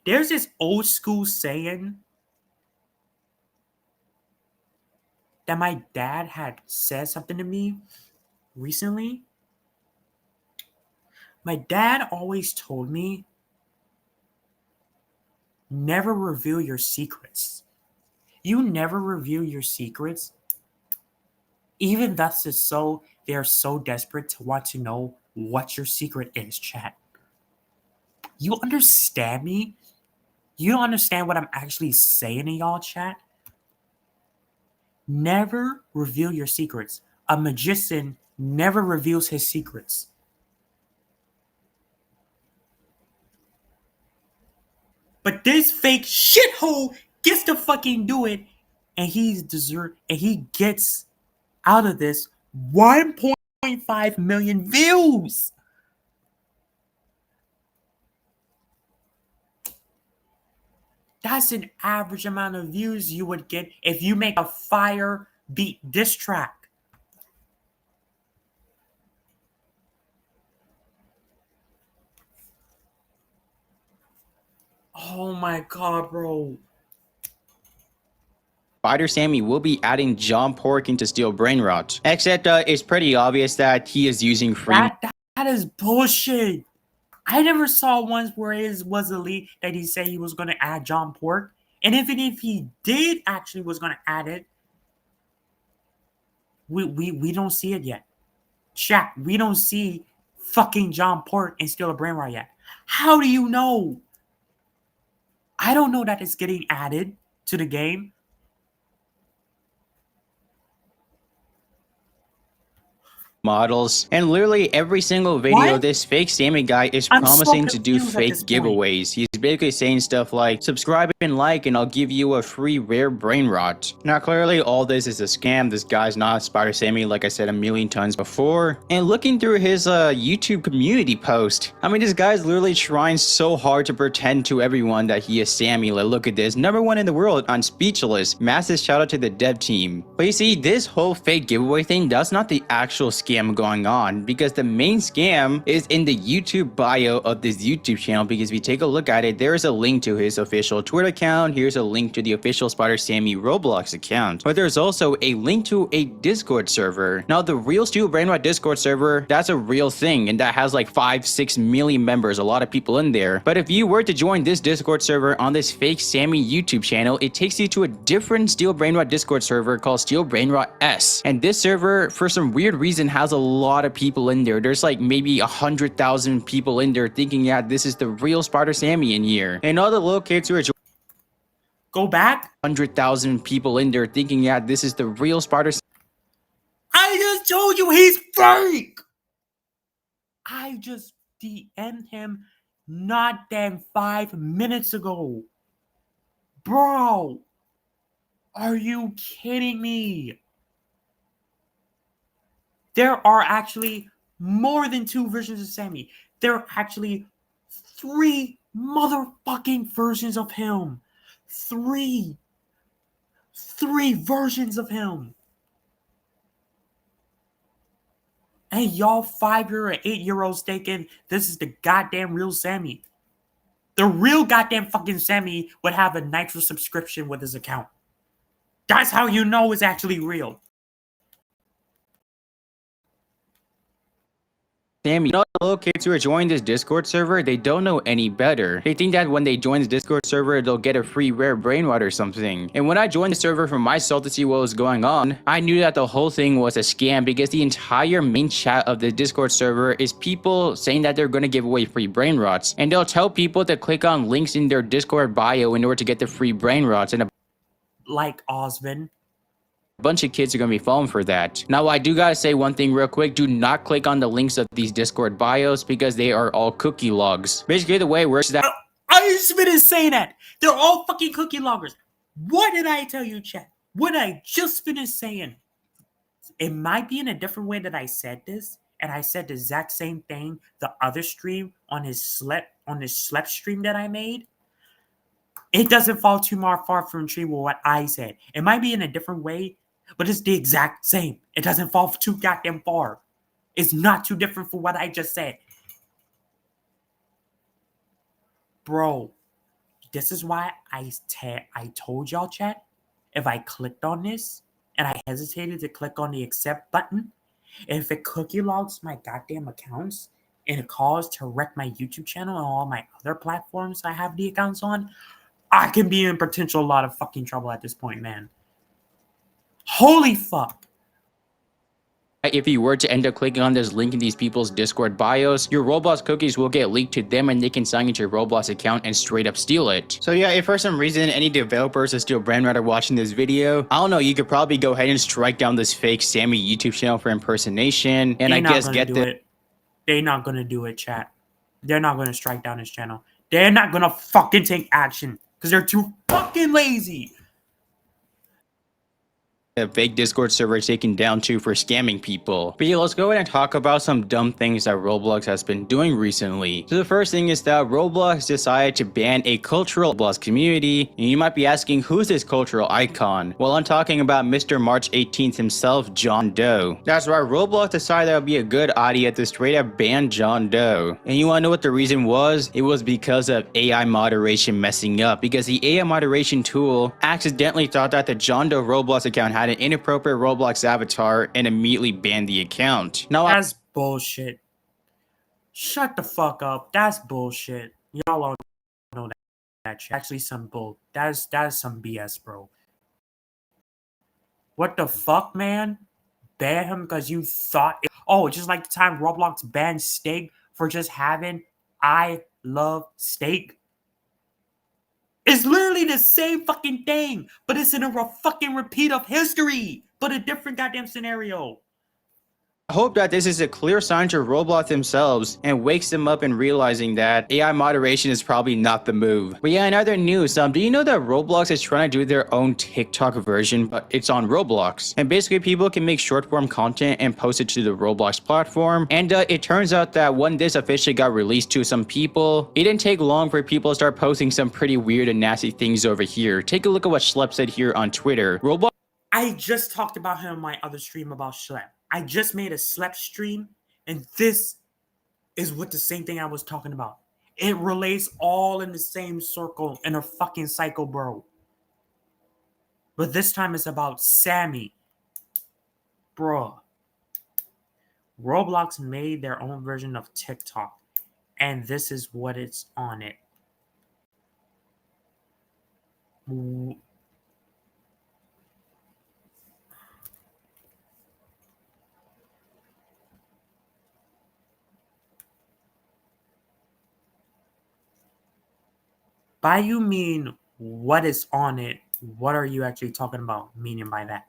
There's this old school saying that my dad had said something to me recently. My dad always told me, never reveal your secrets. You never reveal your secrets. Even thus is so, they're so desperate to want to know what your secret is, chat. You understand me? You don't understand what I'm actually saying to y'all, chat? Never reveal your secrets. A magician never reveals his secrets. But this fake shithole gets to fucking do it, and he gets out of this 1.5 million views. That's an average amount of views you would get if you make a fire beat diss track. Oh my god, bro. Spider Sammy will be adding John Pork into Steel Brainrot. Except it's pretty obvious that he is using free. That is bullshit. I never saw ones where it was a leak that he said he was going to add John Pork. And even if he did actually was going to add it, we don't see it yet. Chat, we don't see fucking John Pork and Steal a Brainrot yet. How do you know? I don't know that it's getting added to the game. models, and literally every single video What? this fake Sammy guy is I'm so promising to do confused at fake this point. giveaways. He's basically saying stuff like, subscribe and like and I'll give you a free rare brain rot. Now clearly all this is a scam. This guy's not Spider Sammy, like I said a million times before. And looking through his YouTube community post, I mean, this guy's literally trying so hard to pretend to everyone that he is Sammy. Like, look at this, #1 in the world on Speechless. Massive shout out to the dev team. But you see, this whole fake giveaway thing, that's not the actual scam going on, because the main scam is in the YouTube bio of this YouTube channel. Because if you take a look at it, there is a link to his official Twitter account. Here's a link to the official Spider Sammy Roblox account. But there's also a link to a Discord server. Now, the real Steel Brainrot Discord server, that's a real thing, and that has like 5-6 million members, a lot of people in there. But if you were to join this Discord server on this fake Sammy YouTube channel, it takes you to a different Steel Brainrot Discord server called Steel Brainrot S. And this server, for some weird reason, has a lot of people in there. There's like maybe 100,000 people in there thinking, yeah, this is the real Spider Sammy in here. And all the little kids who are Go back? 100,000 people in there thinking, yeah, this is the real Spider Sammy. I just told you he's fake! I just DM'd him not than 5 minutes ago. Bro, are you kidding me? There are actually more than 2 versions of Sammy. There are actually 3 motherfucking versions of him. 3 versions of him. And y'all 5-year or 8-year-olds thinking this is the goddamn real Sammy. The real goddamn fucking Sammy would have a Nitro subscription with his account. That's how you know it's actually real. Sammy, you know, the little kids who are joining this Discord server, they don't know any better. They think that when they join this Discord server, they'll get a free rare brain rot or something. And when I joined the server for myself to see what was going on, I knew that the whole thing was a scam, because the entire main chat of the Discord server is people saying that they're going to give away free brain rots. And they'll tell people to click on links in their Discord bio in order to get the free brain rots. And Like Osmond. bunch of kids are going to be falling for that. Now, I do gotta say one thing real quick. Do not click on the links of these Discord bios, because they are all cookie logs. Basically, the way it works is that I just finished saying that. They're all fucking cookie loggers. What did I tell you, chat? What I just finished saying. It might be in a different way that I said this, and I said the exact same thing the other stream on his slept stream that I made. It doesn't fall too far from tree with what I said. It might be in a different way, but it's the exact same. It doesn't fall too goddamn far. It's not too different from what I just said. Bro, this is why I told y'all, chat, if I clicked on this and I hesitated to click on the accept button, if it cookie logs my goddamn accounts and it calls to wreck my YouTube channel and all my other platforms I have the accounts on, I can be in potential a lot of fucking trouble at this point, man. Holy fuck. if you were to end up clicking on this link in these people's Discord bios, your Roblox cookies will get leaked to them and they can sign into your Roblox account and straight up steal it. So yeah, if for some reason any developers or Steel Brainrot are watching this video, I don't know, you could probably go ahead and strike down this fake Sammy YouTube channel for impersonation, and I guess get the... They're not gonna do it, chat. They're not gonna strike down his channel. They're not gonna fucking take action because they're too fucking lazy. A fake Discord server taken down too for scamming people. But yeah, let's go ahead and talk about some dumb things that Roblox has been doing recently. So the first thing is that Roblox decided to ban a cultural Roblox community, and you might be asking, who's this cultural icon? Well, I'm talking about Mr. March 18th himself, John Doe. That's right, Roblox decided that would be a good idea to straight up ban John Doe. And you wanna know what the reason was? It was because of AI moderation messing up, because the AI moderation tool accidentally thought that the John Doe Roblox account had an inappropriate Roblox avatar and immediately banned the account. Now, that's bullshit. Shut the fuck up. That's bullshit. Y'all all know that shit. Actually, some bull. That's some BS, bro. What the fuck, man? Ban him because you thought oh, just like the time Roblox banned Steak for just having I love steak. It's literally the same fucking thing, but it's in a fucking repeat of history, but a different goddamn scenario. I hope that this is a clear sign to Roblox themselves and wakes them up in realizing that AI moderation is probably not the move. But yeah, in other news, do you know that Roblox is trying to do their own TikTok version, but it's on Roblox? And basically, people can make short form content and post it to the Roblox platform. And it turns out that when this officially got released to some people, it didn't take long for people to start posting some pretty weird and nasty things over here. Take a look at what Schlep said here on Twitter. Roblox. I just talked about him in my other stream about Schlep. I just made a Schlep stream, and this is what the same thing I was talking about. It relates all in the same circle in a fucking cycle, bro. But this time it's about Sammy. Bruh. Roblox made their own version of TikTok, and this is what it's on it. By you mean what is on it? What are you actually talking about? Meaning by that?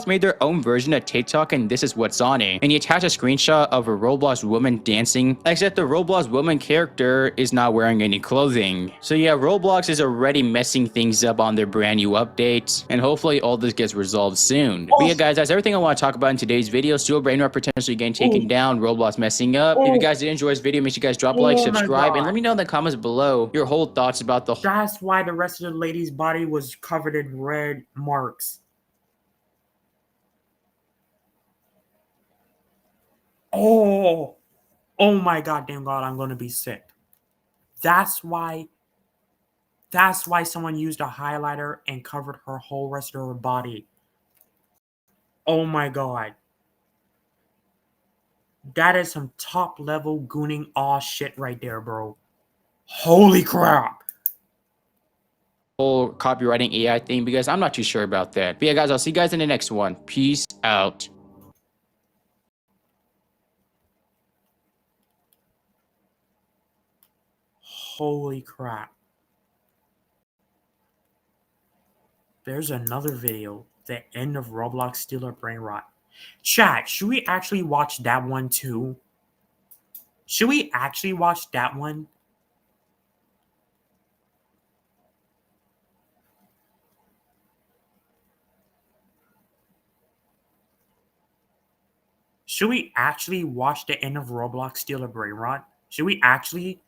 Made their own version of TikTok, and this is what's on it. And he attached a screenshot of a Roblox woman dancing, except the Roblox woman character is not wearing any clothing. So yeah, Roblox is already messing things up on their brand new update, and hopefully all this gets resolved soon. But yeah, guys, that's everything I want to talk about in today's video. Still brainrot potentially getting taken down, Roblox messing up. If you guys did enjoy this video, make sure you guys drop a like, subscribe, and let me know in the comments below your whole thoughts about the. That's why the rest of the lady's body was covered in red marks. Oh my goddamn god, I'm gonna be sick. That's why someone used a highlighter and covered her whole rest of her body. Oh my god. That is some top level gooning aw shit right there, bro. Holy crap. Whole copywriting AI thing, because I'm not too sure about that. But yeah, guys, I'll see you guys in the next one. Peace out. Holy crap. There's another video. The end of Roblox Stealer Brain Rot. Chat, should we actually watch that one too? Should we actually watch that one? Should we actually watch the end of Roblox Stealer Brain Rot? Should we actually?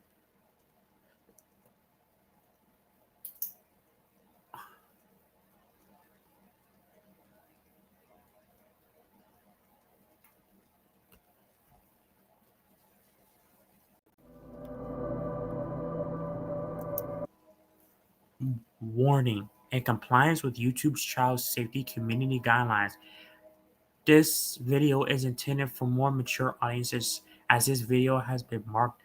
Warning. In compliance with YouTube's child safety community guidelines, this video is intended for more mature audiences as this video has been marked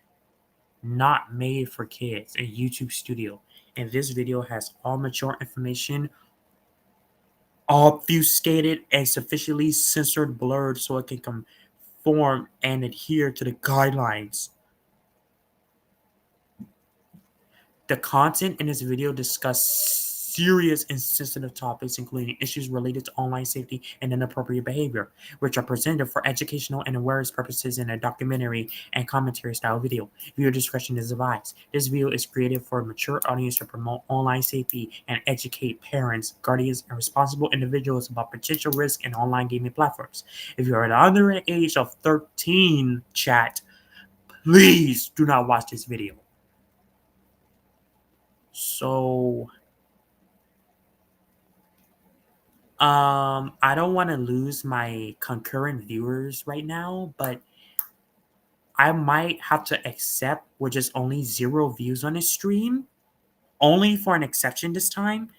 not made for kids in YouTube Studio. And this video has all mature information obfuscated and sufficiently censored blurred so it can conform and adhere to the guidelines. The content in this video discuss serious and sensitive topics, including issues related to online safety and inappropriate behavior, which are presented for educational and awareness purposes in a documentary and commentary style video. Viewer discretion is advised. This video is created for a mature audience to promote online safety and educate parents, guardians, and responsible individuals about potential risk in online gaming platforms. If you are under the age of 13, chat, please do not watch this video. So, I don't want to lose my concurrent viewers right now, but I might have to accept with just only 0 views on this stream, only for an exception this time.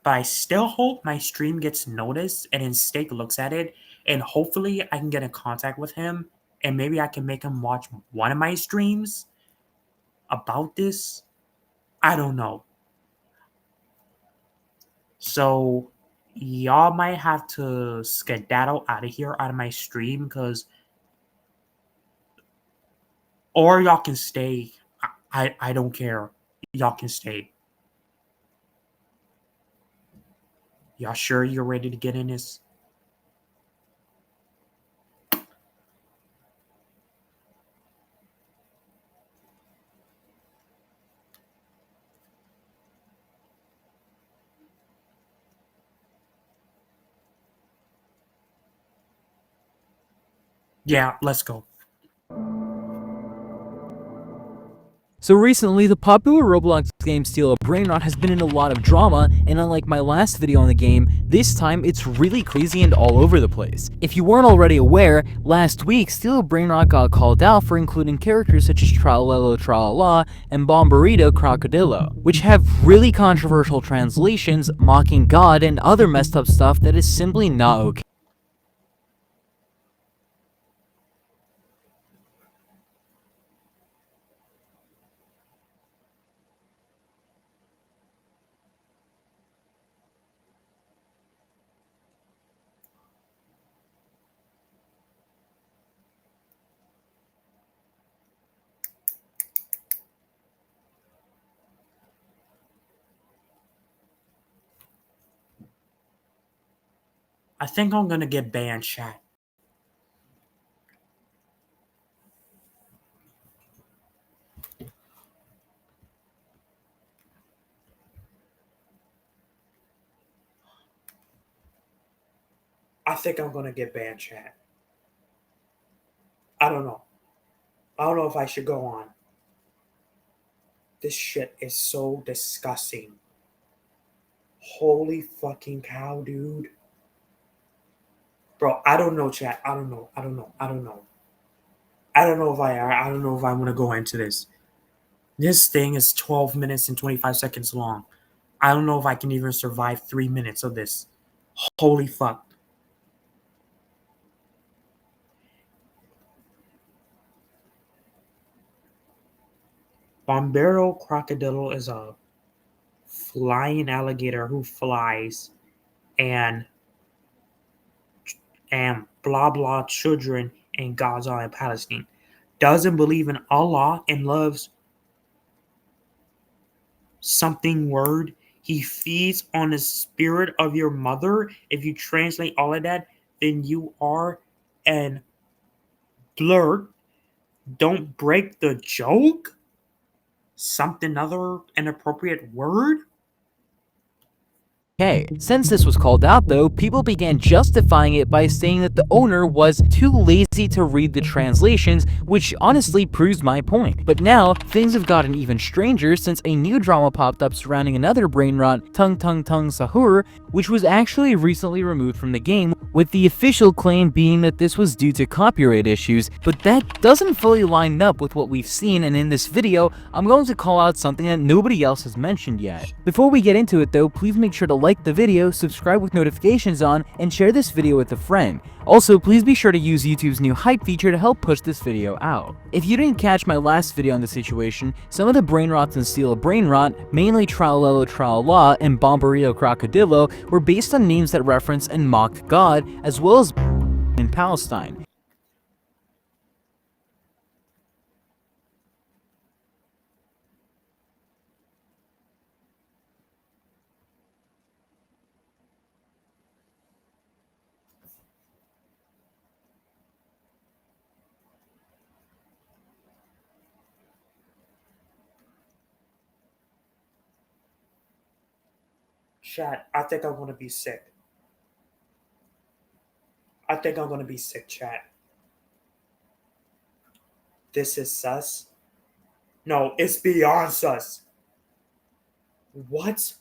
But I still hope my stream gets noticed and then Steak looks at it, and hopefully I can get in contact with him and maybe I can make him watch one of my streams about this. I don't know. So y'all might have to skedaddle out of here, out of my stream, because or y'all can stay. I don't care. Y'all can stay. Y'all sure you're ready to get in this? Yeah, let's go. So recently, the popular Roblox game Steal a Brainrot has been in a lot of drama, and unlike my last video on the game, this time it's really crazy and all over the place. If you weren't already aware, last week Steal a Brainrot got called out for including characters such as Tralelo Tralala and Bomberito Crocodilo, which have really controversial translations, mocking God and other messed up stuff that is simply not okay. I think I'm gonna get banned, chat. I think I'm gonna get banned, chat. I don't know. I don't know if I should go on. This shit is so disgusting. Holy fucking cow, dude. Bro, I don't know, chat. I don't know. I don't know. I don't know. I don't know if I don't know if I'm gonna go into this. This thing is 12 minutes and 25 seconds long. I don't know if I can even survive 3 minutes of this. Holy fuck. Bombero crocodile is a flying alligator who flies and blah blah children in Gaza and Palestine. Doesn't believe in Allah and loves something word. He feeds on the spirit of your mother. If you translate all of that, then you are an blur. Don't break the joke. Something other inappropriate word. Since this was called out though, people began justifying it by saying that the owner was too lazy to read the translations, which honestly proves my point. But now, things have gotten even stranger since a new drama popped up surrounding another brainrot, Tung Tung Tung Sahur, which was actually recently removed from the game, with the official claim being that this was due to copyright issues, but that doesn't fully line up with what we've seen, and in this video, I'm going to call out something that nobody else has mentioned yet. Before we get into it though, please make sure to like the video, subscribe with notifications on, and share this video with a friend. Also, please be sure to use YouTube's new hype feature to help push this video out. If you didn't catch my last video on the situation, some of the brainrots in Steal a Brainrot, mainly Tralelo Tralala and Bomberito Crocodilo, were based on names that reference and mocked God, as well as in Palestine. Chat, I think I'm gonna be sick. I think I'm gonna be sick, chat. This is sus. No, it's beyond sus. What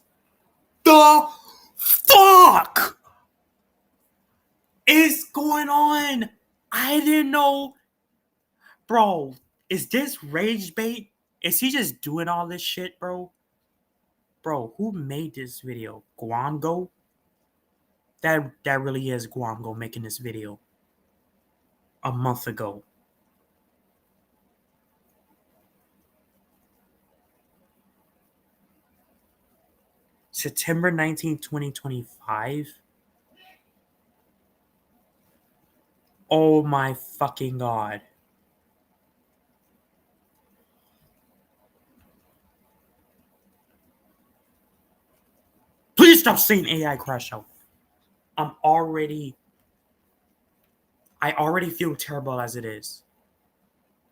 the fuck is going on? I didn't know. Bro, is this rage bait? Is he just doing all this shit, bro? Bro, who made this video? Guamgo? That really is Guamgo making this video a month ago. September 19th, 2025. Oh my fucking god. Please stop. stop saying AI crash out. I'm already I already feel terrible as it is.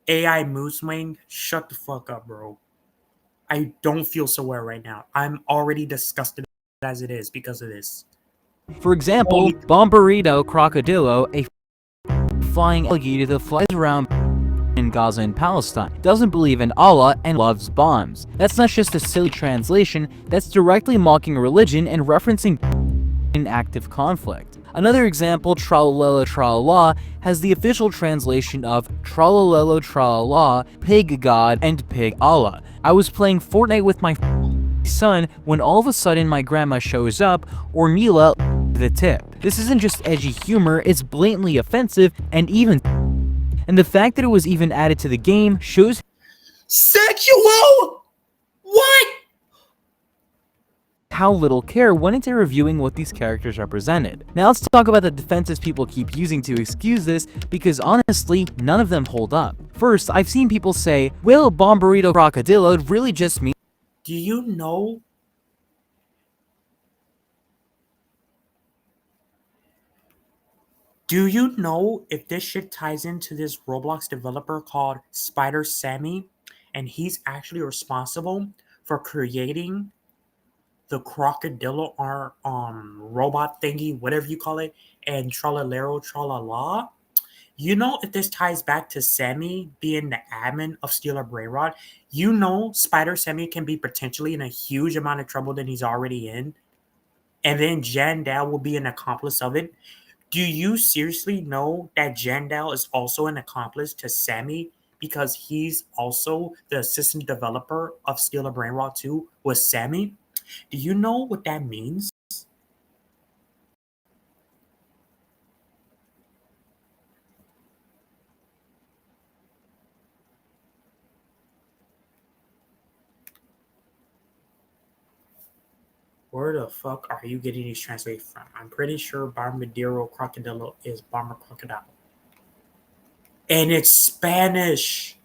AI mood swing, shut the fuck up, bro. I don't feel so well right now. I'm already disgusted as it is because of this. For example, Holy Bomberito Crocodilo, a flying alligator that flies around in Gaza and Palestine, doesn't believe in Allah and loves bombs. That's not just a silly translation, that's directly mocking religion and referencing in active conflict. Another example, Tralalelo Tralala, has the official translation of Tralalelo Tralala, Pig God, and Pig Allah. I was playing Fortnite with my son when all of a sudden my grandma shows up, or Neela the tip. This isn't just edgy humor, it's blatantly offensive and the fact that it was even added to the game shows sexual. What? how little care went into reviewing what these characters represented. Now let's talk about the defenses people keep using to excuse this, because honestly, none of them hold up. First, I've seen people say, well, Bomberito Crocodilo really just means Do you know? Do you know if this shit ties into this Roblox developer called Spider Sammy, and he's actually responsible for creating the crocodilo or robot thingy, whatever you call it, and Tralalero Tralala? You know, if this ties back to Sammy being the admin of Steal a Brainrot, you know Spider Sammy can be potentially in a huge amount of trouble than he's already in. And then Jandal will be an accomplice of it. Do you seriously know that Jandal is also an accomplice to Sammy because he's also the assistant developer of Steal a Brainrot 2 with Sammy? Do you know what that means? Where the fuck are you getting these translated from? I'm pretty sure Bombardiro Crocodilo is Bomber Crocodile. And it's Spanish.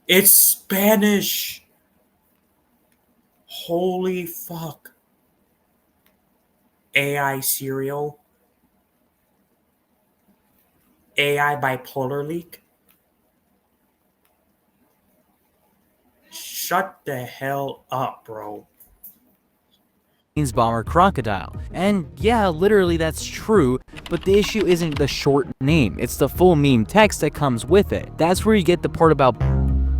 It's Spanish. Holy fuck. AI serial. AI bipolar leak. Shut the hell up, bro. Bomber Crocodile. And yeah, literally that's true, but the issue isn't the short name, it's the full meme text that comes with it. That's where you get the part about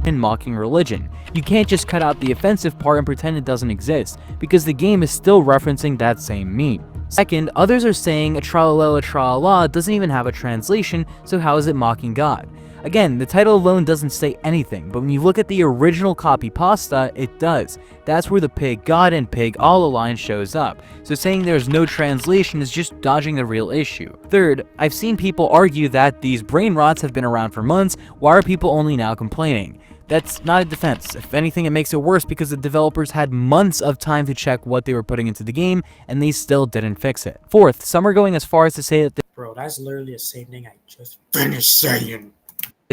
and mocking religion. You can't just cut out the offensive part and pretend it doesn't exist, because the game is still referencing that same meme. Second, others are saying Tralalelo Tralala doesn't even have a translation, so how is it mocking God? Again, the title alone doesn't say anything, but when you look at the original copy pasta, it does. That's where the Pig God and Pig Allah line shows up, so saying there's no translation is just dodging the real issue. Third, I've seen people argue that these brain rots have been around for months, why are people only now complaining? That's not a defense. If anything, it makes it worse because the developers had months of time to check what they were putting into the game, and they still didn't fix it. Fourth, some are going as far as to say that Bro, that's literally the same thing I just finished saying.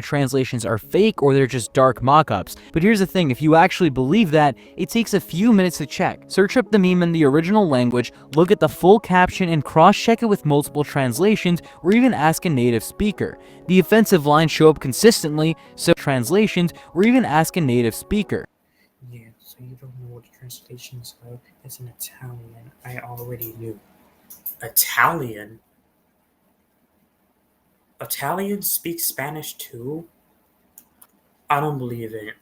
the translations are fake or they're just dark mock-ups. But here's the thing, if you actually believe that, it takes a few minutes to check. Search up the meme in the original language, look at the full caption, and cross-check it with multiple translations, or even ask a native speaker. The offensive lines show up consistently, so translations, or even ask a native speaker. Yeah, so you don't know what the translations are. It's an Italian. I already knew. Italian? Italians speak Spanish too? I don't believe it.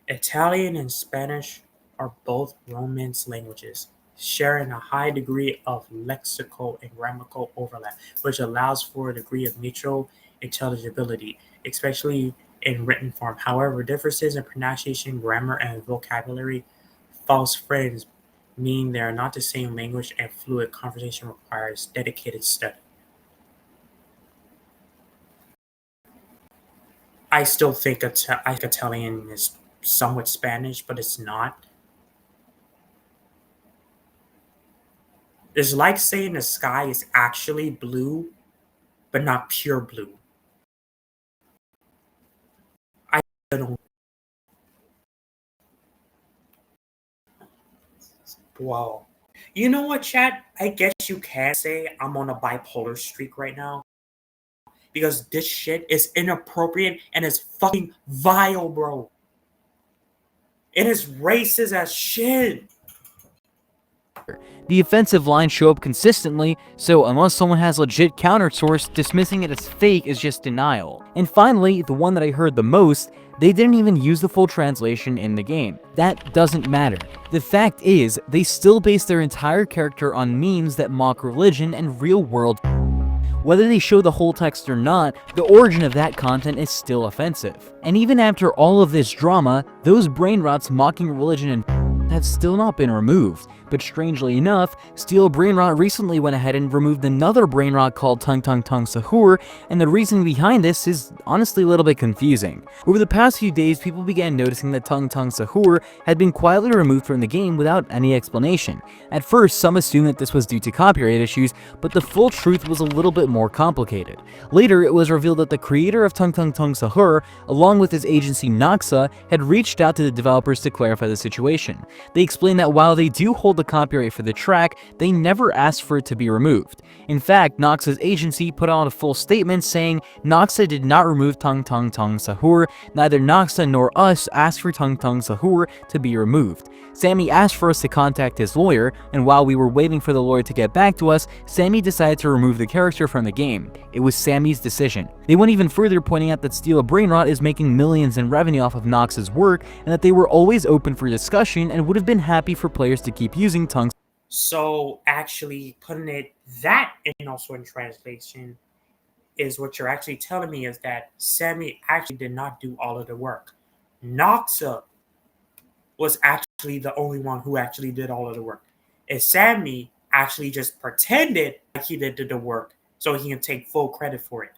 Italian and Spanish are both Romance languages, sharing a high degree of lexical and grammatical overlap, which allows for a degree of mutual intelligibility, especially in written form. However, differences in pronunciation, grammar, and vocabulary, false friends, mean they are not the same language, and fluid conversation requires dedicated study. I still think Italian is somewhat Spanish, but it's not. It's like saying the sky is actually blue, but not pure blue. I don't. Wow. You know what, Chad? I guess you can say I'm on a bipolar streak right now because this shit is inappropriate and is fucking vile, bro. It is racist as shit. The offensive lines show up consistently, so unless someone has legit counter source, dismissing it as fake is just denial. And finally, the one that I heard the most, they didn't even use the full translation in the game. That doesn't matter. The fact is, they still base their entire character on memes that mock religion and real-world. Whether they show the whole text or not, the origin of that content is still offensive. And even after all of this drama, those brain rots mocking religion and have still not been removed. But strangely enough, Steel Brainrot recently went ahead and removed another brainrot called Tung Tung Tung Sahur, and the reasoning behind this is honestly a little bit confusing. Over the past few days, people began noticing that Tung Tung Sahur had been quietly removed from the game without any explanation. At first, some assumed that this was due to copyright issues, but the full truth was a little bit more complicated. Later, it was revealed that the creator of Tung Tung Tung Sahur, along with his agency Noxa, had reached out to the developers to clarify the situation. They explained that while they do hold the copyright for the track, they never asked for it to be removed. In fact, Noxa's agency put out a full statement saying Noxa did not remove Tung Tung Tung Sahur, neither Noxa nor us asked for Tung Tung Sahur to be removed. Sammy asked for us to contact his lawyer, and while we were waiting for the lawyer to get back to us, Sammy decided to remove the character from the game. It was Sammy's decision. They went even further, pointing out that Steel Brainrot is making millions in revenue off of Nox's work, and that they were always open for discussion and would have been happy for players to keep using Tung. So actually putting it that in also in translation is what you're actually telling me is that Sammy actually did not do all of the work. Noxa was actually the only one who actually did all of the work. And Sammy actually just pretended like he did the work so he can take full credit for it.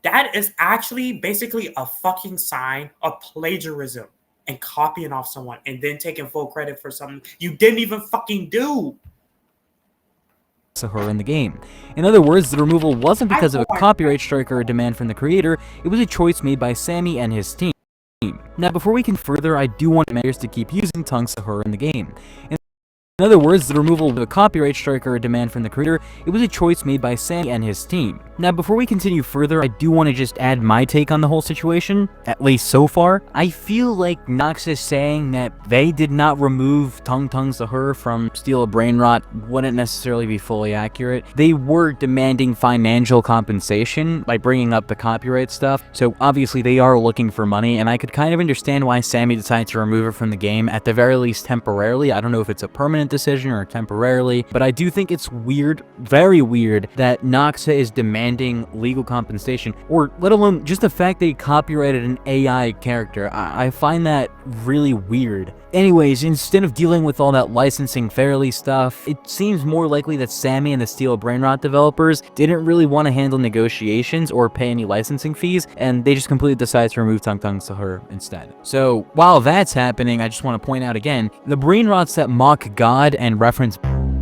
That is actually basically a fucking sign of plagiarism and copying off someone and then taking full credit for something you didn't even fucking do. Sahur in the game. In other words, the removal wasn't because of a copyright strike or a demand from the creator, it was a choice made by Sammy and his team. Now, before we can further, I do want players to keep using Tung Sahur in the game. In other words, the removal of a copyright strike or a demand from the creator, it was a choice made by Sammy and his team. Now, before we continue further, I do want to just add my take on the whole situation, at least so far. I feel like Noxus saying that they did not remove Tung Tung Sahur from Steel Brainrot wouldn't necessarily be fully accurate. They were demanding financial compensation by bringing up the copyright stuff, so obviously they are looking for money, and I could kind of understand why Sammy decided to remove it from the game, at the very least temporarily. I don't know if it's a permanent decision or temporarily, but I do think it's weird, very weird, that Noxa is demanding legal compensation, or let alone just the fact they copyrighted an AI character. I find that really weird. Anyways, instead of dealing with all that licensing fairly stuff, it seems more likely that Sammy and the Steel Brainrot developers didn't really want to handle negotiations or pay any licensing fees, and they just completely decided to remove Tung Tung Sahur instead. So, while that's happening, I just want to point out again, the Brainrots that mock God and reference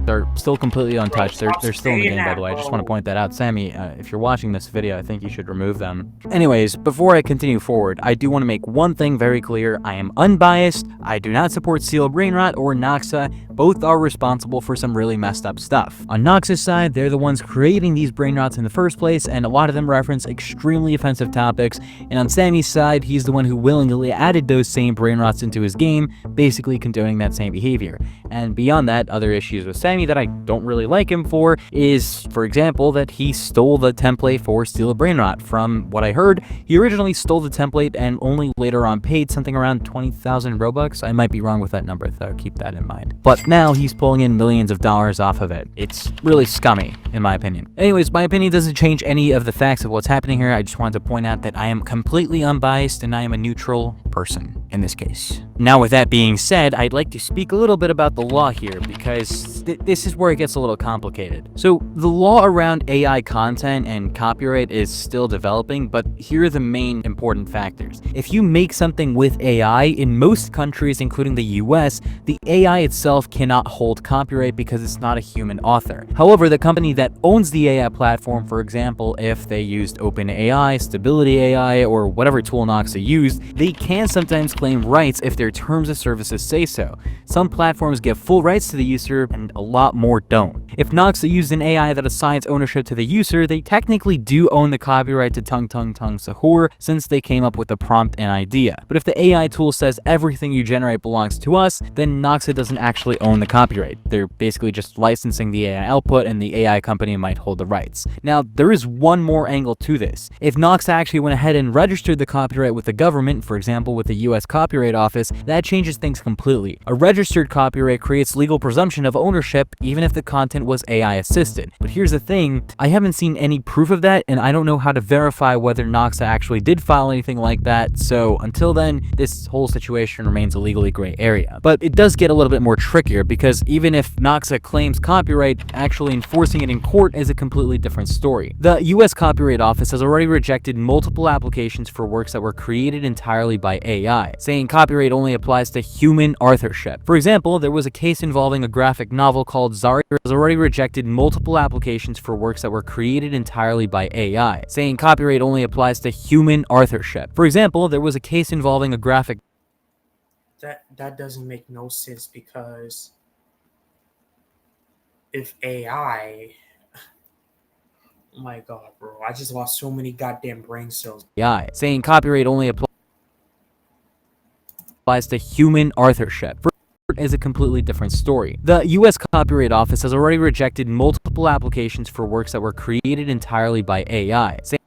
are still completely untouched. They're still in the game, by the way. I just want to point that out. Sammy, if you're watching this video, I think you should remove them. Anyways, before I continue forward, I do want to make one thing very clear. I am unbiased. I do not support Steel Brainrot or Noxa. Both are responsible for some really messed up stuff. On Noxa's side, they're the ones creating these brainrots in the first place, and a lot of them reference extremely offensive topics. And on Sammy's side, he's the one who willingly added those same brainrots into his game, basically condoning that same behavior. And beyond that, other issues with Sammy that I don't really like him for is, for example, that he stole the template for Steel Brainrot. From what I heard, he originally stole the template and only later on paid something around 20,000 Robux. I might be wrong with that number, though, keep that in mind. But now he's pulling in millions of dollars off of it. It's really scummy, in my opinion. Anyways, my opinion doesn't change any of the facts of what's happening here. I just wanted to point out that I am completely unbiased and I am a neutral person in this case. Now, with that being said, I'd like to speak a little bit about the law here, because this is where it gets a little complicated. So the law around AI content and copyright is still developing, but here are the main important factors. If you make something with AI, in most countries, including the US, the AI itself cannot hold copyright because it's not a human author. However, the company that owns the AI platform, for example, if they used OpenAI, Stability AI, or whatever tool Noxa used, they can sometimes claim rights if their terms of services say so. Some platforms give full rights to the user, and a lot more don't. If Noxa used an AI that assigns ownership to the user, they technically do own the copyright to Tung Tung Tung Sahur since they came up with the prompt and idea. But if the AI tool says everything you generate belongs to us, then Noxa doesn't actually own the copyright. They're basically just licensing the AI output, and the AI company might hold the rights. Now, there is one more angle to this. If Noxa actually went ahead and registered the copyright with the government, for example with the US Copyright Office, that changes things completely. A registered copyright creates legal presumption of ownership even if the content was AI assisted. But here's the thing, I haven't seen any proof of that, and I don't know how to verify whether Noxa actually did file anything like that, so until then, this whole situation remains a legally gray area. But it does get a little bit more trickier, because even if Noxa claims copyright, actually enforcing it in court is a completely different story. The US Copyright Office has already rejected multiple applications for works that were created entirely by AI, saying copyright only applies to human authorship. For example, there was a case involving a graphic novel called Zarya has already rejected multiple applications for works that were created entirely by AI, saying copyright only applies to human authorship. For example, there was a case involving a graphic That doesn't make no sense, because if AI, oh my god, bro, I just lost so many goddamn brain cells. AI, saying copyright only applies to human authorship is a completely different story. The US Copyright Office has already rejected multiple applications for works that were created entirely by AI, saying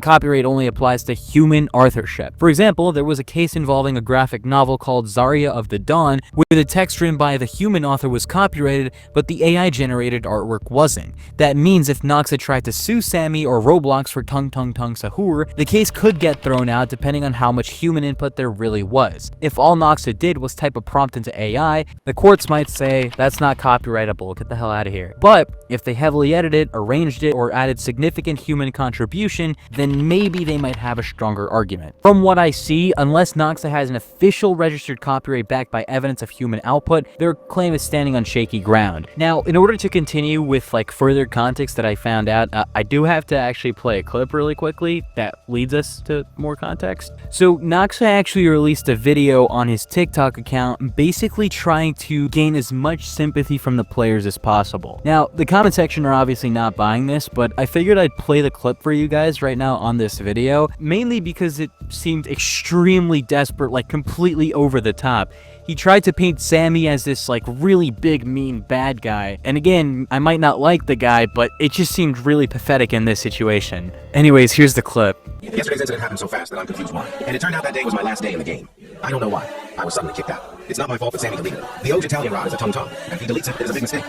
copyright only applies to human authorship. For example, there was a case involving a graphic novel called Zarya of the Dawn, where the text written by the human author was copyrighted, but the AI-generated artwork wasn't. That means if Noxa tried to sue Sammy or Roblox for Tung Tung Tung Sahur, the case could get thrown out depending on how much human input there really was. If all Noxa did was type a prompt into AI, the courts might say, that's not copyrightable, get the hell out of here. But if they heavily edited, arranged it, or added significant human contribution, then maybe they might have a stronger argument. From what I see, unless Noxa has an official registered copyright backed by evidence of human output, their claim is standing on shaky ground. Now, in order to continue with further context that I found out, I do have to actually play a clip really quickly that leads us to more context. So Noxa actually released a video on his TikTok account basically trying to gain as much sympathy from the players as possible. Now, the comment section are obviously not buying this, but I figured I'd play the clip for you guys right now on this video, mainly because it seemed extremely desperate, completely over the top. He tried to paint Sammy as this really big mean bad guy, and again, I might not like the guy, but it just seemed really pathetic in this situation. Anyways, here's the clip. Yesterday's incident happened so fast that I'm confused why, and it turned out that day was my last day in the game. I don't know why. I was suddenly kicked out. It's not my fault that Sammy deleted it. The old Italian rod is a tung-tung, and if he deletes it, it is a big mistake.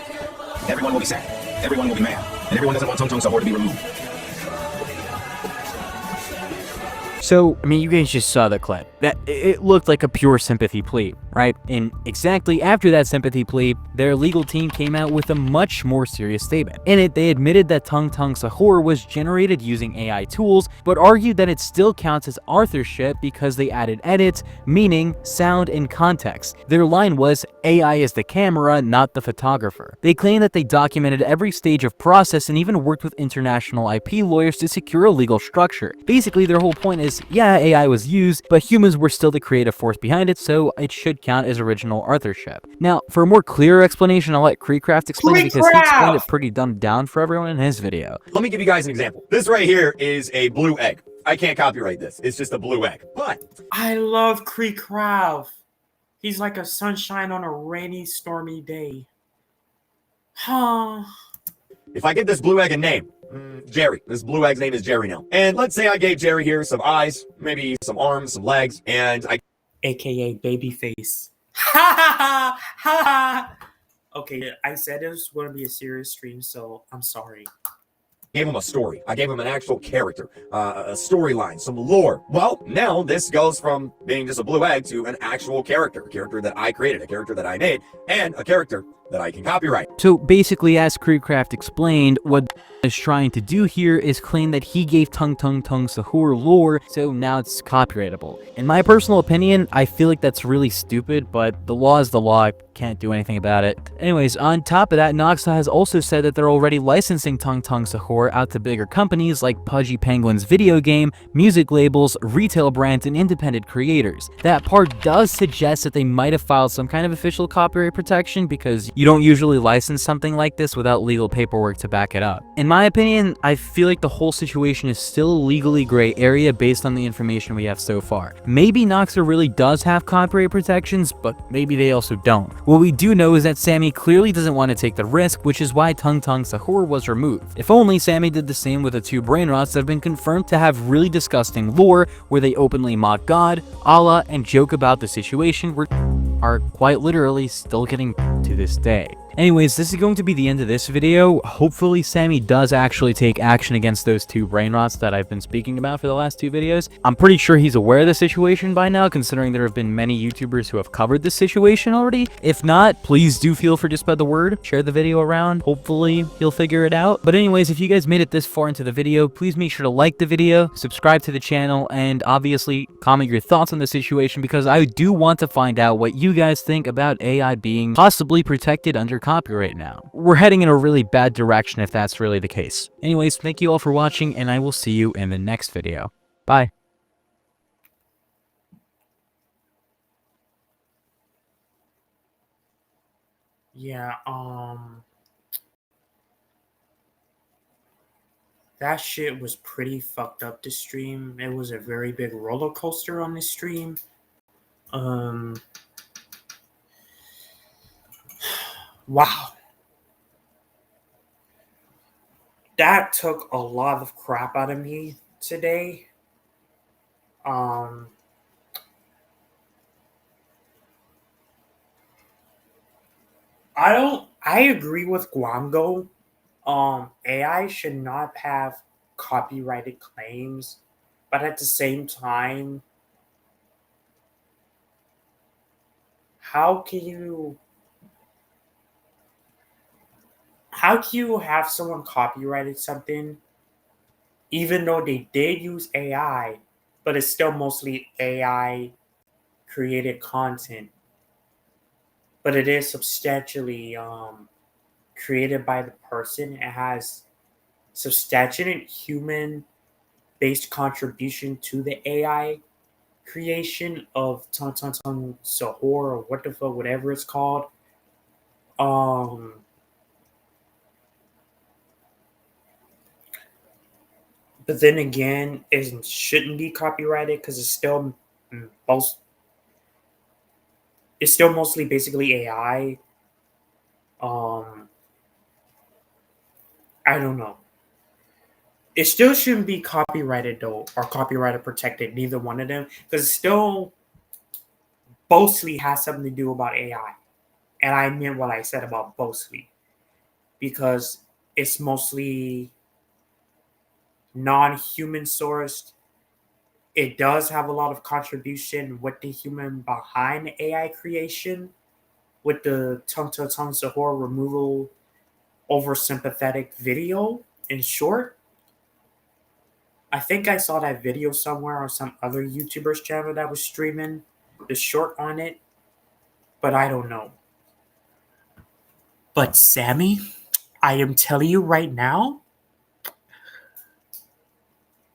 Everyone will be sad. Everyone will be mad. And everyone doesn't want Tung Tung Sahur to be removed. So, I mean, you guys just saw the clip. That it looked like a pure sympathy plea, right? And exactly after that sympathy plea, their legal team came out with a much more serious statement. In it, they admitted that Tung Tung Sahur was generated using AI tools, but argued that it still counts as authorship because they added edits, meaning, sound, and context. Their line was, AI is the camera, not the photographer. They claimed that they documented every stage of process and even worked with international IP lawyers to secure a legal structure. Basically, their whole point is, yeah, AI was used, but humans were still the creative force behind it, so it should count as original authorship. Now, for a more clear explanation, I'll let Creecraft explain it because he explained it pretty dumbed down for everyone in his video. Let me give you guys an example. This right here is a blue egg. I can't copyright this. It's just a blue egg. But I love Creecraft. He's like a sunshine on a rainy, stormy day. Huh. if I give this blue egg a name, Jerry. This blue egg's name is Jerry now. And let's say I gave Jerry here some eyes, maybe some arms, some legs, and I... AKA Babyface. Ha ha ha! Okay, I said it was going to be a serious stream, so I'm sorry. Gave him a story. I gave him an actual character, a storyline, some lore. Well, now this goes from being just a blue egg to an actual character, a character that I created, a character that I made, and a character that I can copyright. So basically, as Creecraft explained, what is trying to do here is claim that he gave Tung Tung Tung Sahur lore, so now it's copyrightable. In my personal opinion, I feel like that's really stupid, but the law is the law, I can't do anything about it. Anyways, on top of that, Noxa has also said that they're already licensing Tung Tung Sahur out to bigger companies like Pudgy Penguin's video game, music labels, retail brands, and independent creators. That part does suggest that they might have filed some kind of official copyright protection, because you don't usually license something like this without legal paperwork to back it up. In my opinion, I feel like the whole situation is still a legally gray area based on the information we have so far. Maybe Noxa really does have copyright protections, but maybe they also don't. What we do know is that Sammy clearly doesn't want to take the risk, which is why Tung Tung Sahur was removed. If only Sammy did the same with the two brainrots that have been confirmed to have really disgusting lore, where they openly mock God, Allah, and joke about the situation, where are quite literally still getting to this day. Anyways, this is going to be the end of this video. Hopefully Sammy does actually take action against those two brainrots that I've been speaking about for the last two videos. I'm pretty sure he's aware of the situation by now, considering there have been many YouTubers who have covered this situation already. If not, please do feel free to spread the word, share the video around. Hopefully he'll figure it out. But anyways, if you guys made it this far into the video, please make sure to like the video, subscribe to the channel, and obviously comment your thoughts on the situation, because I do want to find out what you guys think about AI being possibly protected under copyright now. We're heading in a really bad direction if that's really the case. Anyways, thank you all for watching, and I will see you in the next video. Bye. Yeah, that shit was pretty fucked up to stream. It was a very big roller coaster on this stream. Wow. That took a lot of crap out of me today. I agree with Guango. AI should not have copyrighted claims, but at the same time, how can you have someone copyrighted something even though they did use AI, but it's still mostly AI created content, but it is substantially created by the person. It has substantial human based contribution to the AI creation of Ton Ton Ton Sahor, or what the fuck, whatever it's called. But then again, it shouldn't be copyrighted because it's still mostly basically AI. I don't know. It still shouldn't be copyrighted though, or copyrighted protected. Neither one of them, because it still mostly has something to do about AI. And I meant what I said about mostly, because it's mostly non-human sourced. It does have a lot of contribution with the human behind the AI creation, with the tongue to tongue Sahor removal over sympathetic video. In short, I think I saw that video somewhere on some other YouTuber's channel that was streaming the short on it, but I don't know. But Sammy, I am telling you right now,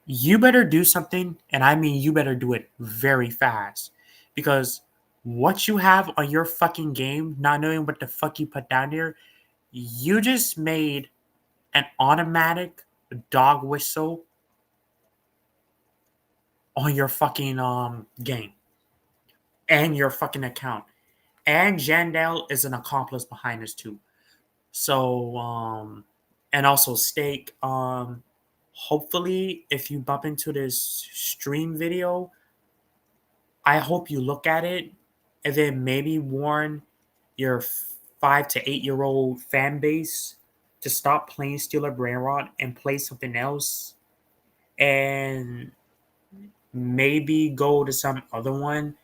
you better do something, and I mean you better do it very fast, because what you have on your fucking game, not knowing what the fuck you put down there, you just made an automatic dog whistle on your fucking game and your fucking account. And Jandel is an accomplice behind this too. So and also Steak, hopefully if you bump into this stream video, I hope you look at it and then maybe warn your 5 to 8 year old fan base to stop playing Steeler Brainrot and play something else and maybe go to some other one,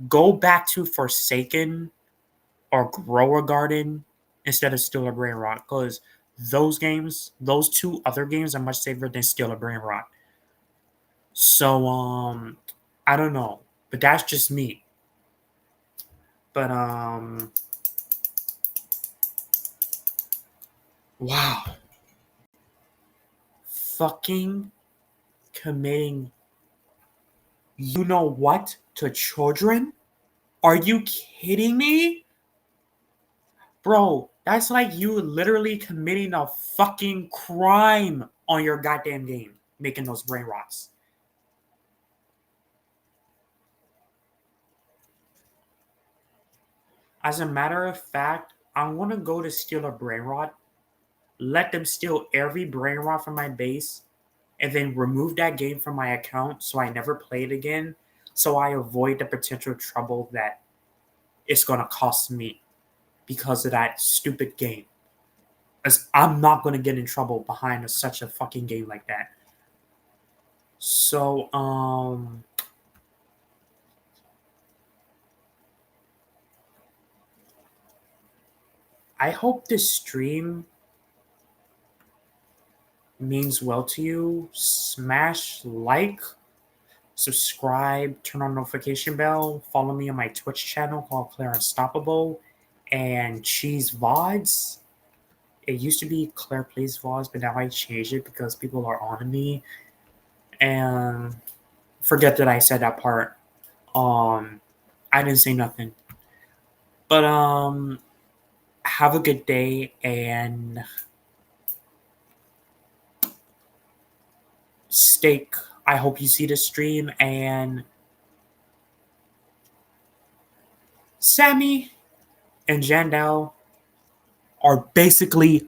go back to Forsaken or Grow a Garden instead of Steeler Brainrot, because those games, those two other games, are much safer than Steeler Brainrot. So I don't know, but that's just me. But wow, fucking committing, you know what, to children? Are you kidding me? Bro, that's like you literally committing a fucking crime on your goddamn game, making those brain rots. As a matter of fact, I'm gonna go to steal a brain rot, let them steal every brain rot from my base, and then remove that game from my account so I never play it again, so I avoid the potential trouble that it's gonna cost me because of that stupid game. As I'm not gonna get in trouble behind such a fucking game like that. So I hope this stream means well to you. Smash like, subscribe, turn on notification bell, follow me on my Twitch channel called Claire Unstoppable and Cheese VODs. It used to be Claire Plays VODs, but now I changed it because people are on me. And forget that I said that part. I didn't say nothing. But have a good day and Steak. I hope you see the stream, and Sammy and Jandel are basically